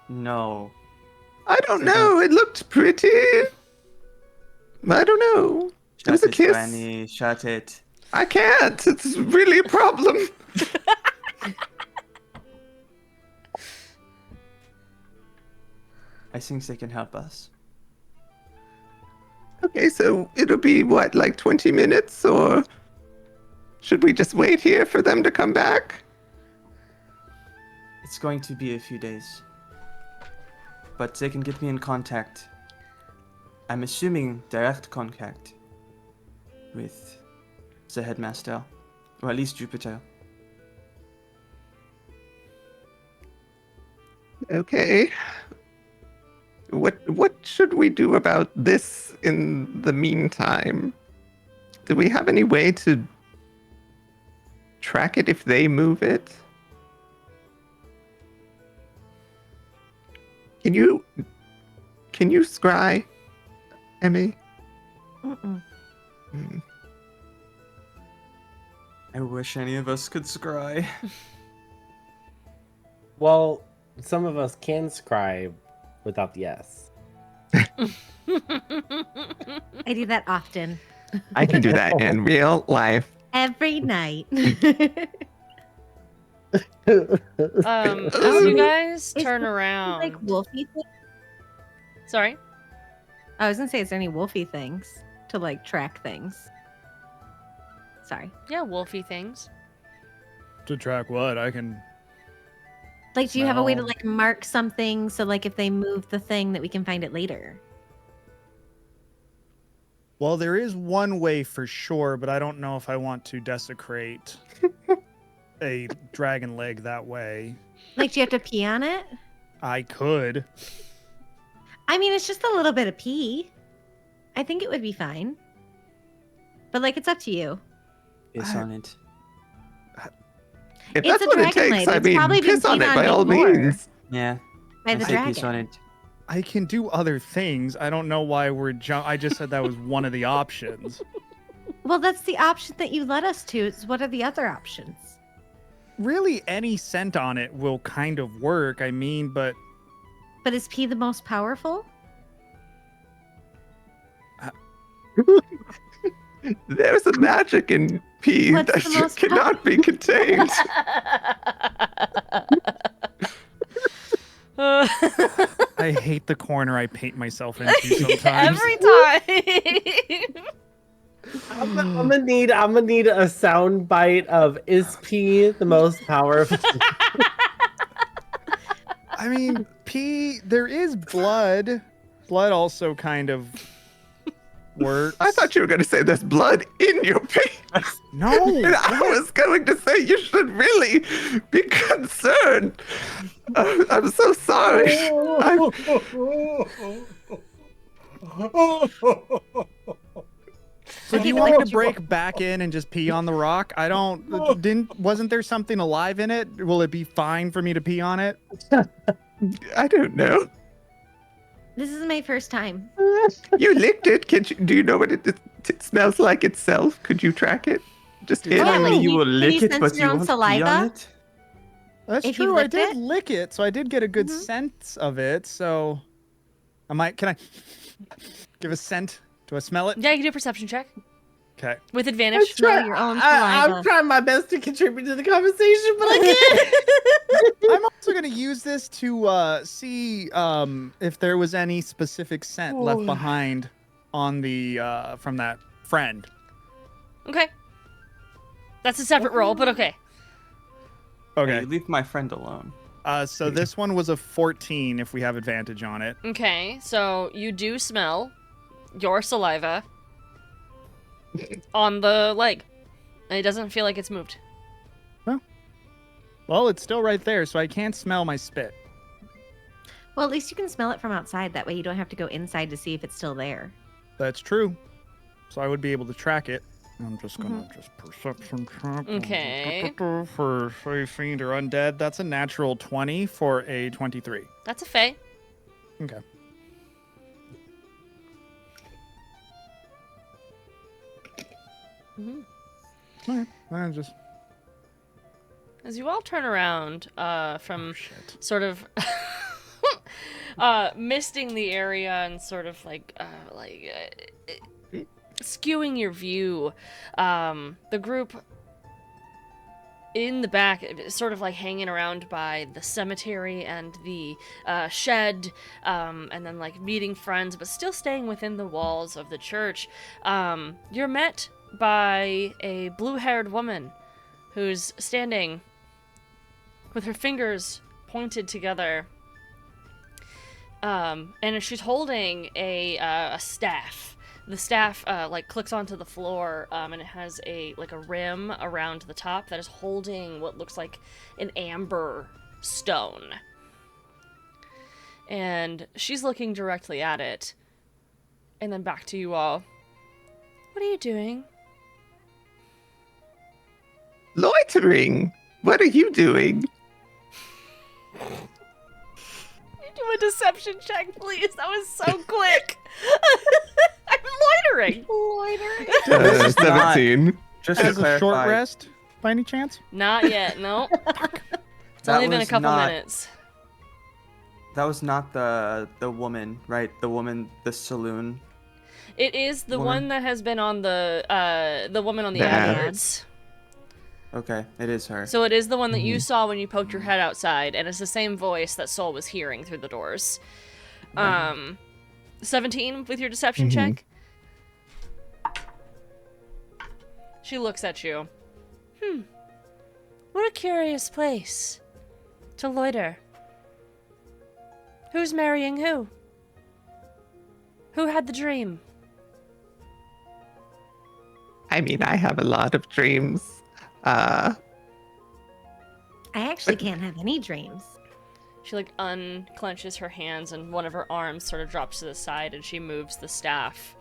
No. I don't know. It looked pretty. I don't know. It was a kiss. Granny, shut it. I can't. It's really a problem. I think they can help us. Okay, so it'll be what, like 20 minutes? Or should we just wait here for them to come back? It's going to be a few days. But they can get me in contact. I'm assuming direct contact. with the headmaster, or at least Jupiter. Okay. What should we do about this in the meantime? Do we have any way to track it if they move it? Can you scry, Emmy? Mm-mm. Hmm. I wish any of us could scry. Well, some of us can scribe without the S. I do that often. I can do that in real life. Every night. As you guys turn there around. like wolfy things? Sorry? I was gonna say, is there any wolfy things to like track things? Sorry. Yeah, wolfy things. To track what? I can. Like, do you have a way to No. like mark something so like if they move the thing that we can find it later? Well, there is one way for sure, but I don't know if I want to desecrate a dragon leg that way. Like, do you have to pee on it? I could. I mean, it's just a little bit of pee. I think it would be fine. But like, it's up to you. Piss on it. If It's that's a what it dragon takes, leg. I It's mean, probably been piss on peed it on by all before. means. Yeah. By I the say piss on dragon. it. I can do other things. I don't know why we're I just said that was one of the options. Well, that's the option that you led us to. It's what are the other options? Really, any scent on it will kind of work. I mean, but But is pee the most powerful? There's a magic in pee What's that the most cannot be contained. I hate the corner I paint myself into sometimes. Every time. I'm gonna need a sound bite of is P the most powerful? I mean, pee, there is blood. Blood also kind of works. I thought you were going to say there's blood in your pee. No. And I was going to say you should really be concerned. I'm so sorry. So do you want me to break back in and just pee on the rock? Wasn't there something alive in it? Will it be fine for me to pee on it? I don't know. This is my first time. You licked it. Do you know what it smells like itself? Could you track it? Just You're in. telling me like, you will can you lick it, sense but your you own won't pee on saliva? it? That's If you true. I licked did it? lick it, so I did get a good sense of it. So can I give a scent? Do I smell it? Yeah, you can do a perception check. Okay. With advantage. Smell your own I'm saliva. trying my best to contribute to the conversation, but I can't. I'm also going to use this to see if there was any specific scent left behind on the from that friend. Okay. That's a separate roll, but okay. Okay. Hey, leave my friend alone. So this one was a 14 if we have advantage on it. Okay, so you do smell your saliva on the leg. And it doesn't feel like it's moved. Well, it's still right there, so I can't smell my spit. Well, at least you can smell it from outside. That way you don't have to go inside to see if it's still there. That's true. So I would be able to track it. I'm just gonna just perception check. Okay. For fiend or undead, that's a natural 20 for a 23. That's a fae. Okay. Alright, I just As you all turn around from shit. sort of misting the area and sort of skewing your view, the group in the back, sort of like hanging around by the cemetery and the shed, and then like meeting friends, but still staying within the walls of the church. You're met by a blue-haired woman who's standing with her fingers pointed together, and she's holding a staff The staff like clicks onto the floor, and it has a rim around the top that is holding what looks like an amber stone. And she's looking directly at it, and then back to you all. What are you doing? Loitering. What are you doing? Do a deception check, please. That was so quick. I'm loitering. This is not- 17. Just to As a short clarify, rest, by any chance? Not yet. No. It's that only been a was couple not- minutes. That was not the woman, right? The woman, the saloon. It is the Woman. one that has been on the woman on the The ad. ads. Okay, it is her. So it is the one that you saw when you poked your head outside, and it's the same voice that Soul was hearing through the doors. 17 with your deception check. She looks at you. What a curious place to loiter. Who's marrying who? Who had the dream? I mean, I have a lot of dreams. I actually can't have any dreams. She like unclenches her hands and one of her arms sort of drops to the side and she moves the staff.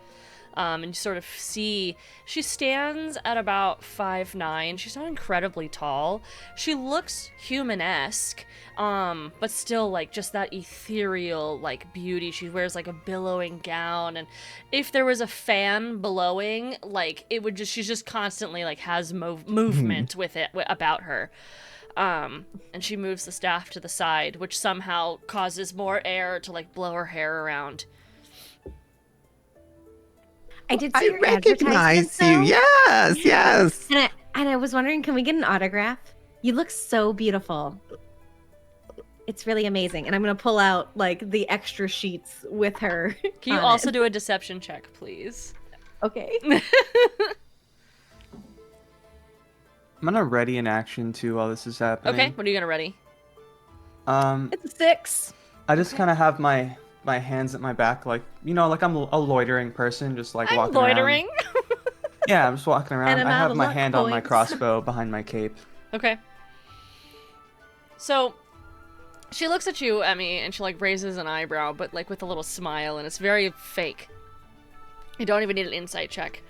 And you sort of see she stands at about 5'9". She's not incredibly tall. She looks human-esque, but still like just that ethereal like beauty. She wears like a billowing gown, and if there was a fan blowing, like it would just she's just constantly like has movement with it about her. And she moves the staff to the side, which somehow causes more air to like blow her hair around. I did see I your recognize advertisements, you. though. Yes. And I was wondering, can we get an autograph? You look so beautiful. It's really amazing. And I'm going to pull out like the extra sheets with her. Can you on also it. do a deception check, please? Okay. I'm gonna ready an action too while this is happening. Okay, what are you gonna ready? It's a 6. I just kind of have my hands at my back, like like I'm a loitering person, just like I'm walking loitering. around. Yeah, I'm just walking around. I'm I out have of my luck hand on my points. crossbow behind my cape. Okay. So she looks at you, Emmy, and she like raises an eyebrow, but like with a little smile, and it's very fake. You don't even need an insight check.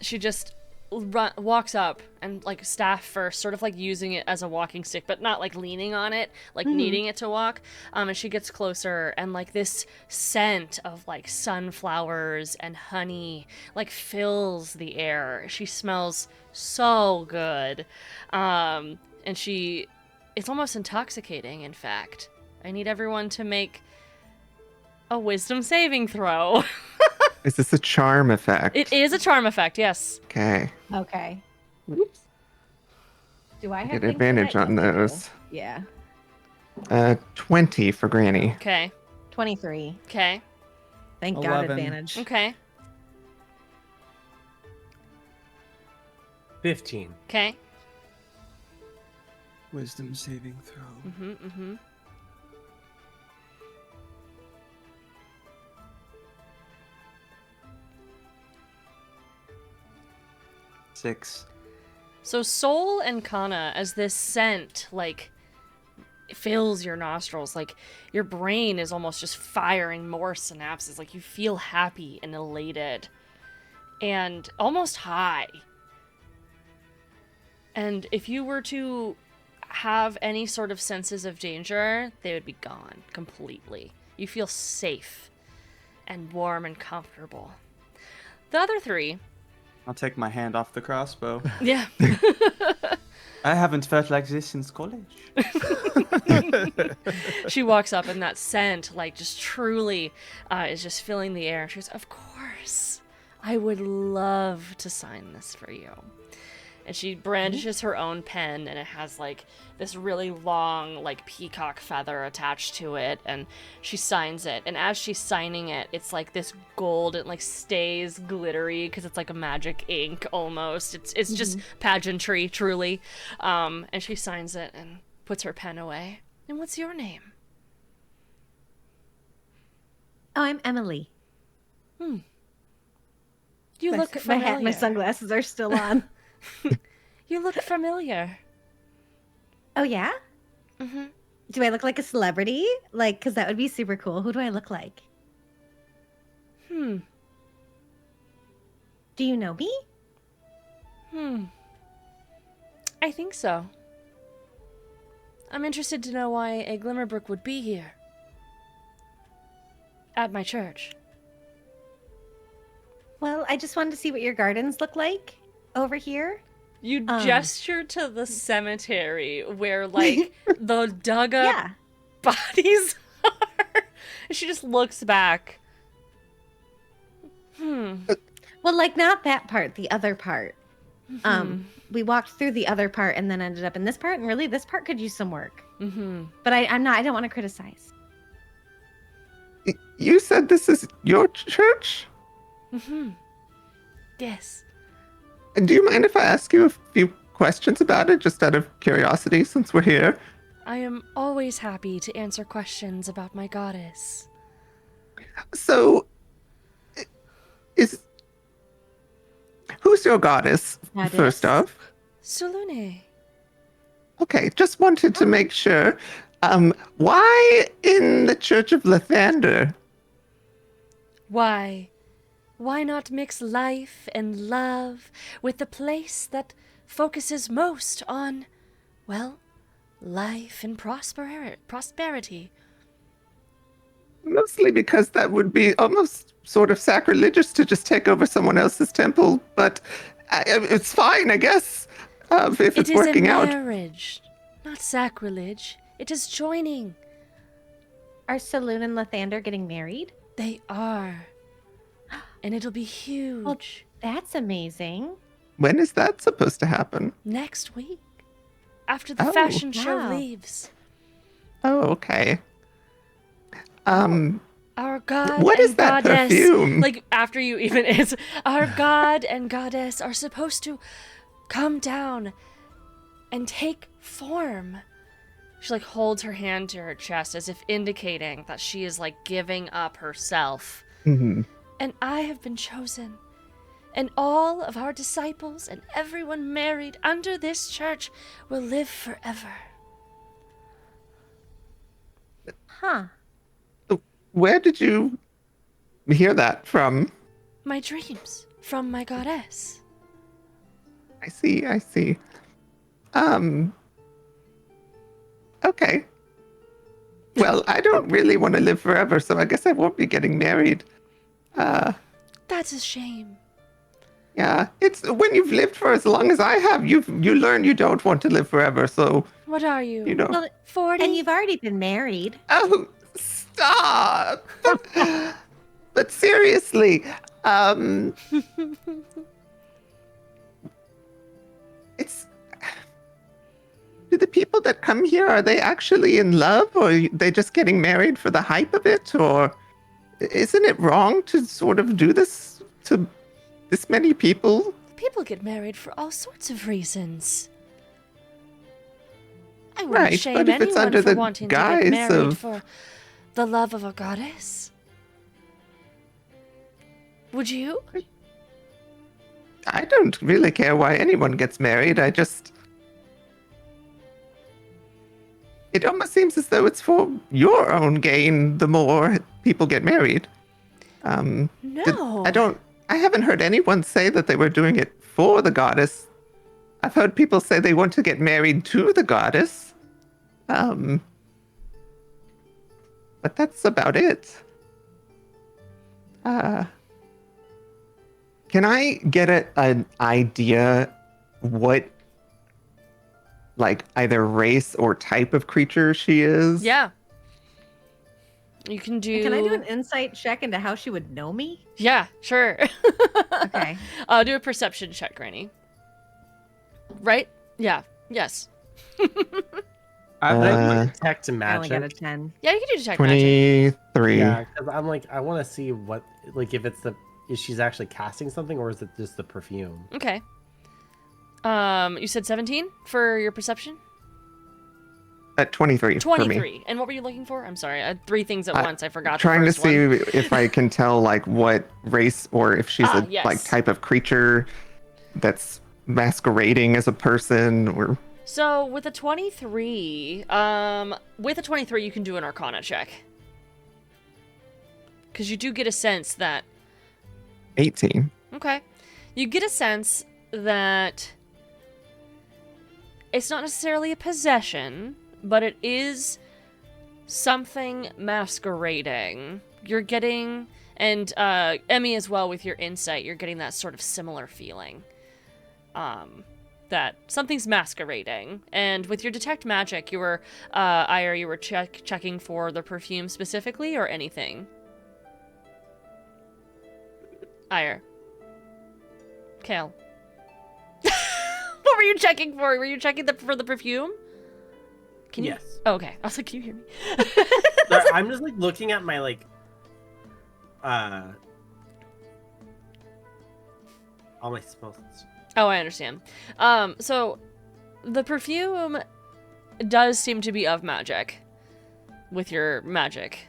She just walks up and like staff first, sort of like using it as a walking stick, but not like leaning on it, like needing it to walk. And she gets closer, and like this scent of like sunflowers and honey like fills the air. She smells so good. And it's almost intoxicating, in fact. I need everyone to make a wisdom saving throw. Is this a charm effect? It is a charm effect, yes. Okay. Okay. Oops. Do I have Get things for advantage that? on Yes, I do. those. Yeah. 20 for Granny. Okay. 23. Okay. Thank God 11. advantage. Okay. 15. Okay. Wisdom saving throw. Mm-hmm. 6. So Soul and Kana, as this scent, like, fills your nostrils, like, your brain is almost just firing more synapses. Like, you feel happy and elated. And almost high. And if you were to have any sort of senses of danger, they would be gone completely. You feel safe and warm and comfortable. The other three... I'll take my hand off the crossbow. Yeah. I haven't felt like this since college. She walks up and that scent, like, just truly is just filling the air. She goes, "Of course, I would love to sign this for you." And she brandishes her own pen, and it has, like, this really long, like, peacock feather attached to it, and she signs it. And as she's signing it, it's, like, this gold, it, like, stays glittery, because it's, like, a magic ink, almost. It's just pageantry, truly. And she signs it and puts her pen away. And what's your name? Oh, I'm Emily. You my, look my familiar. hat, my sunglasses are still on. You look familiar. Oh yeah? Mm-hmm. Do I look like a celebrity? Like, because that would be super cool. Who do I look like? Hmm. Do you know me? I think so. I'm interested to know why a Glimmerbrook would be here. At my church. Well, I just wanted to see what your gardens look like over here. You gesture to the cemetery where, like, the dug up Yeah. bodies are. And she just looks back. Well, like not that part, the other part. We walked through the other part and then ended up in this part, and really this part could use some work. But I don't want to criticize. You said this is your church? Yes. Do you mind if I ask you a few questions about it, just out of curiosity, since we're here? I am always happy to answer questions about my goddess. So, who's your goddess, Goddess? first off? Sulune. Okay, just wanted to make sure. Why in the Church of Lathander? Why? Why not mix life and love with the place that focuses most on, well, life and prosperity? Mostly because that would be almost sort of sacrilegious to just take over someone else's temple, but it's fine, I guess, if it's working out. It is a marriage, not sacrilege. It is joining. Are Saloon and Lathander getting married? They are. And it'll be huge. Well, that's amazing. When is that supposed to happen? Next week. After the Oh, fashion show wow. leaves. Oh, okay. Our god What and is that goddess, perfume? like after you even answer, our god and goddess are supposed to come down and take form. She like holds her hand to her chest as if indicating that she is like giving up herself. Mm-hmm. And I have been chosen. And all of our disciples and everyone married under this church will live forever. Huh. Where did you hear that from? My dreams from my goddess. I see. Okay. Well, I don't really want to live forever, so I guess I won't be getting married. That's a shame. Yeah, it's when you've lived for as long as I have, you learn you don't want to live forever, so, What are you? you know. Well, 40? and you've already been married. Oh, stop! But seriously, it's... Do the people that come here, are they actually in love, or are they just getting married for the hype of it, or isn't it wrong to sort of do this to this many people? People get married for all sorts of reasons. I wouldn't Right, shame but if it's anyone under for the wanting to guise get married of- for the love of a goddess. Would you? I don't really care why anyone gets married. It almost seems as though it's for your own gain the more people get married. No. I haven't heard anyone say that they were doing it for the goddess. I've heard people say they want to get married to the goddess. But that's about it. Can I get an idea what, like, either race or type of creature she is? Yeah. You can do. Can I do an insight check into how she would know me? Yeah, sure. Okay. Do a perception check, Granny. Right? Yeah. Yes. I detect I only got a magic. 10. Yeah, you can do detect magic. 23. Yeah, because I'm like, I want to see what, like, if she's actually casting something, or is it just the perfume? Okay. You said 17 for your perception? At 23 for me. 23. And what were you looking for? I'm sorry. I had three things at once. I forgot Trying the to first one. see if I can tell like what race or if she's a yes. like type of creature that's masquerading as a person or. So with a 23, you can do an Arcana check. Because you do get a sense that 18. Okay. You get a sense that it's not necessarily a possession, but it is something masquerading. You're getting, and Emmy as well with your insight, you're getting that sort of similar feeling. That something's masquerading. And with your detect magic, you were, Ire, you were checking for the perfume specifically or anything? Ire. Kale. What were you checking for? Were you checking for the perfume? Can you? Yes. Oh, okay. I was like, can you hear me? Sorry, I'm just like looking at my like all my spells. Oh, I understand. So the perfume does seem to be of magic with your magic.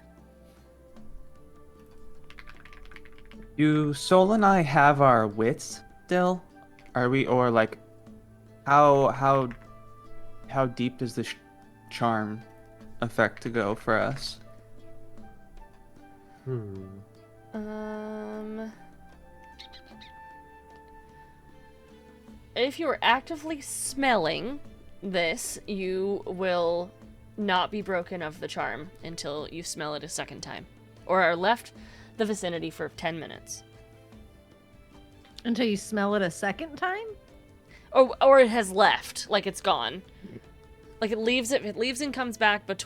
Do Sol and I have our wits still? Are we, or like, how deep does this charm effect to go for us? If you are actively smelling this, you will not be broken of the charm until you smell it a second time, or are left the vicinity for 10 minutes. Until you smell it a second time? Or it has left, like it's gone. Like it leaves and comes back, but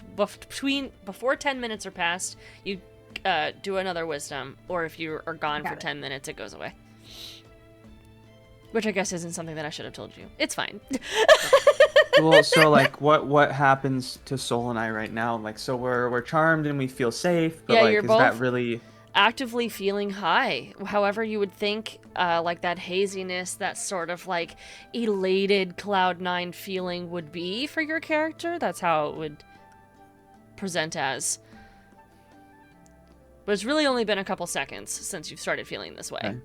before 10 minutes are passed, you do another wisdom, or if you are gone for 10 minutes, it goes away. Which I guess isn't something that I should have told you. It's fine. Well, so like, what happens to Sol and I right now? Like, so we're charmed and we feel safe, but Yeah, like, you're is both that really? Actively feeling high. However you would think, like that haziness, that sort of like elated Cloud9 feeling would be for your character. That's how it would present as. But it's really only been a couple seconds since you've started feeling this way. Okay.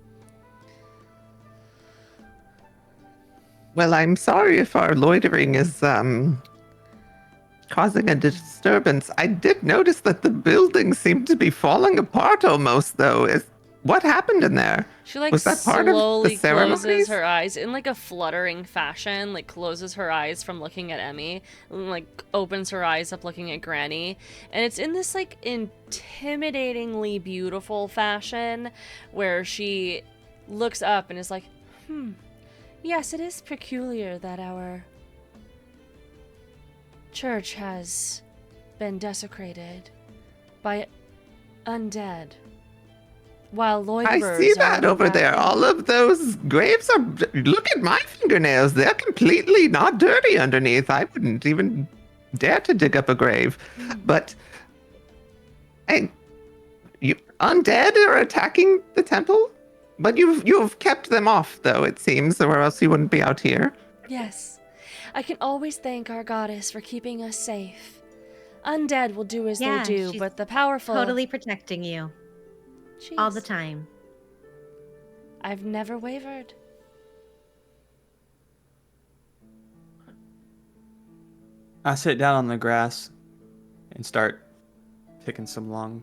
Well, I'm sorry if our loitering is causing a disturbance. I did notice that the building seemed to be falling apart almost, though. What happened in there? She like Was that part of the slowly ceremonies? closes her eyes in like a fluttering fashion, like closes her eyes from looking at Emmy, and like opens her eyes up looking at Granny, and it's in this like intimidatingly beautiful fashion where she looks up and is like, yes, it is peculiar that our church has been desecrated by undead, while loiterers I see that are over there. All of those graves are. Look at my fingernails. They're completely not dirty underneath. I wouldn't even dare to dig up a grave. But, hey, you undead are attacking the temple? But you've kept them off, though, it seems, or else you wouldn't be out here. Yes. I can always thank our goddess for keeping us safe. Undead will do as they do, she's but the powerful... totally protecting you all the Jeez. time. I've never wavered. I sit down on the grass and start picking some long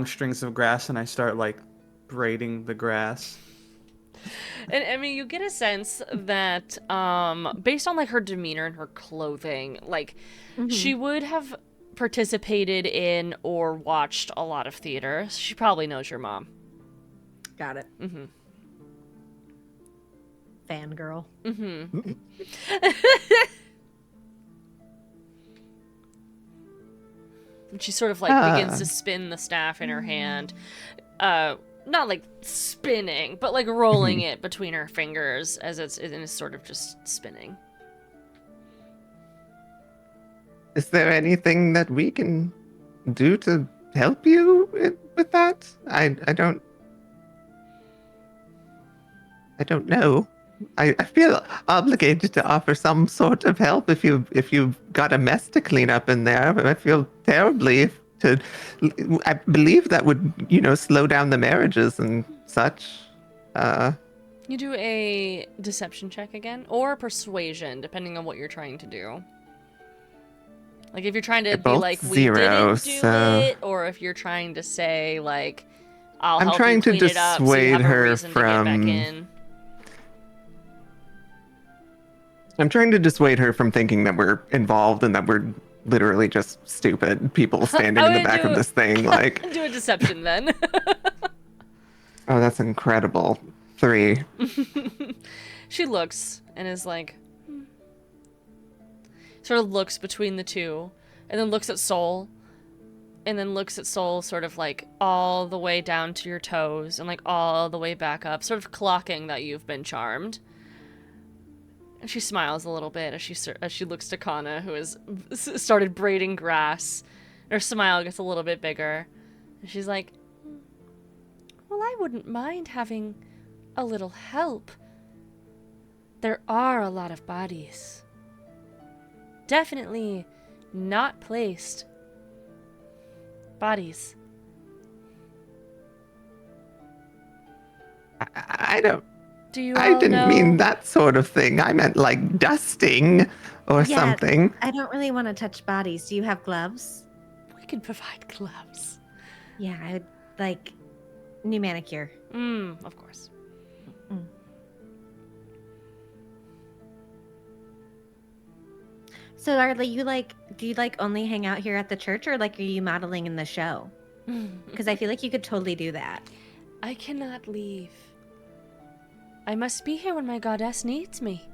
strings of grass, and I start like braiding the grass. And I mean, you get a sense that, based on like her demeanor and her clothing, like she would have participated in or watched a lot of theater. She probably knows your mom. Got it. Fangirl. And she sort of like begins to spin the staff in her hand. Not like spinning, but like rolling it between her fingers as it's sort of just spinning. Is there anything that we can do to help you with that? I don't know. I feel obligated to offer some sort of help if you've got a mess to clean up in there. But I feel terribly to. I believe that would slow down the marriages and such. You do a deception check again, or persuasion, depending on what you're trying to do. Like if you're trying to They're be both like, we zero, didn't do so- it, or if you're trying to say like, I'll I'm help trying you to clean it up so you have dissuade a her reason to get back from- in. I'm trying to dissuade her from thinking that we're involved and that we're literally just stupid people standing in the would back do- of this thing. Like, Do a deception then. oh, that's incredible. 3. She looks and is like, sort of looks between the two, and then looks at Soul, and then looks at Soul sort of like all the way down to your toes and like all the way back up, sort of clocking that you've been charmed. And she smiles a little bit as she looks to Kana, who has started braiding grass. Her smile gets a little bit bigger, and she's like, well, I wouldn't mind having a little help. There are a lot of bodies. Definitely not placed bodies. I don't. Do you I all didn't know? mean that sort of thing. I meant like dusting or Yeah. something. I don't really want to touch bodies. Do you have gloves? We can provide gloves. Yeah, I would like new manicure. Of course. So are you do you only hang out here at the church, or like are you modeling in the show? Because I feel like you could totally do that. I cannot leave. I must be here when my goddess needs me.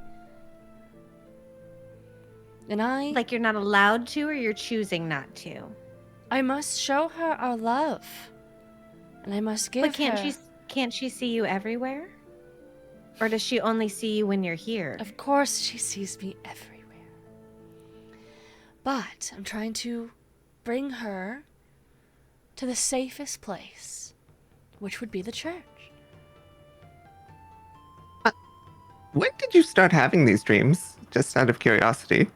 And Like you're not allowed to, or you're choosing not to. I must show her our love. And I must give But her... can't she see you everywhere? Or does she only see you when you're here? Of course she sees me everywhere. But I'm trying to bring her to the safest place, which would be the church. When did you start having these dreams? Just out of curiosity.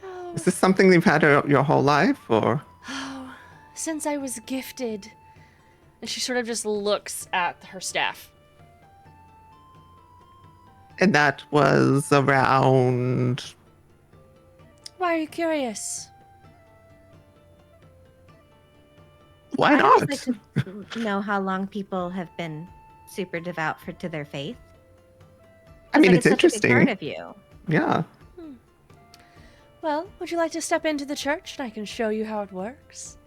Oh, Is this something you've had your whole life, or? oh, since I was gifted. And she sort of just looks at her staff. And that was around. Why are you curious? Why I not? always like to know how long people have been super devout to their faith. I mean, Like, it's such a big interesting. part of you. Yeah. Well, would you like to step into the church and I can show you how it works?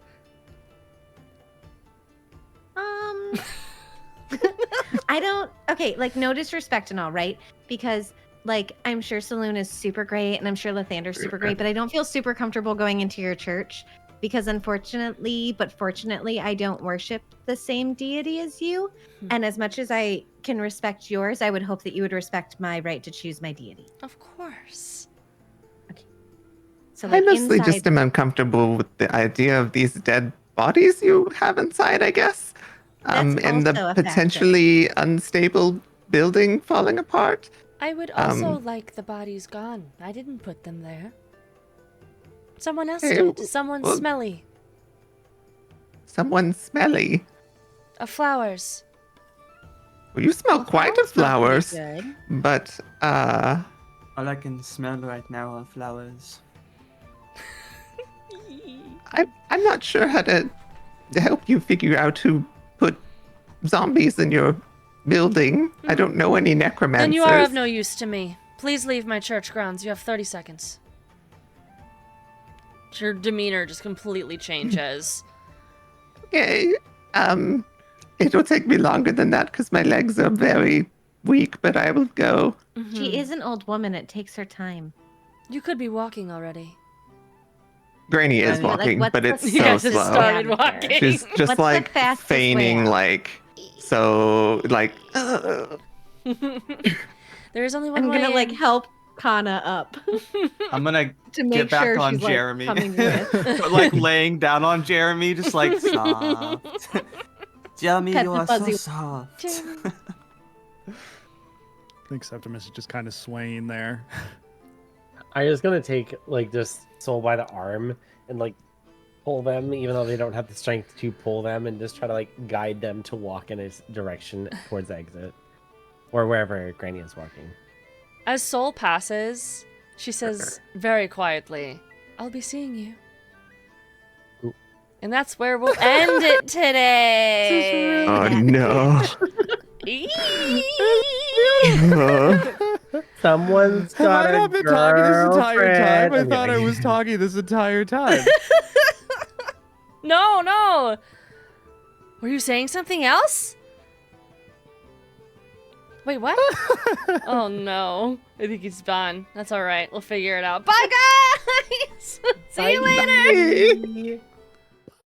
I don't. Okay, like no disrespect and all, right? Because like I'm sure Saloon is super great, and I'm sure Lathander's super great, but I don't feel super comfortable going into your church because, unfortunately, but fortunately, I don't worship the same deity as you. And as much as I can respect yours, I would hope that you would respect my right to choose my deity. Of course. So, I like, mostly inside, just am uncomfortable with the idea of these dead bodies you have inside, I guess. That's And also the a factor. potentially unstable building falling apart. I would also like the bodies gone. I didn't put them there. Someone else Hey, did. Someone well- smelly. Someone smelly. Of flowers. Well, you smell quite of flowers, Good. but All I can smell right now are flowers. I'm not sure how to help you figure out who put zombies in your building. I don't know any necromancers. Then you are of no use to me. Please leave my church grounds. You have 30 seconds. Your demeanor just completely changes. Okay. It'll take me longer than that because my legs are very weak, but I will go. She is an old woman. It takes her time. You could be walking already. Granny is Like, walking, what's but the it's You so guys have slow. started Yeah, walking. She's just What's the like fastest way feigning, out? like so, like. There is only one I'm way. gonna like in. help Kana up I'm gonna to make get back sure on she's Jeremy. like coming with. But, like laying down on Jeremy, just like soft. Jeremy, Pet you the are so fuzzy- soft. Jeremy. think Septimus is just kind of swaying there. I'm just gonna take like just Soul by the arm and like pull them, even though they don't have the strength to pull them, and just try to like guide them to walk in a direction towards the exit, or wherever Granny is walking. As Soul passes, she says very quietly, "I'll be seeing you." Ooh. And that's where we'll end it today. Oh no. Someone's Have got I a not been talking this entire time? I girlfriend. thought I was talking this entire time. No. Were you saying something else? Wait, what? Oh no. I think he's gone. That's all right. We'll figure it out. Bye, guys! See you later! Bye.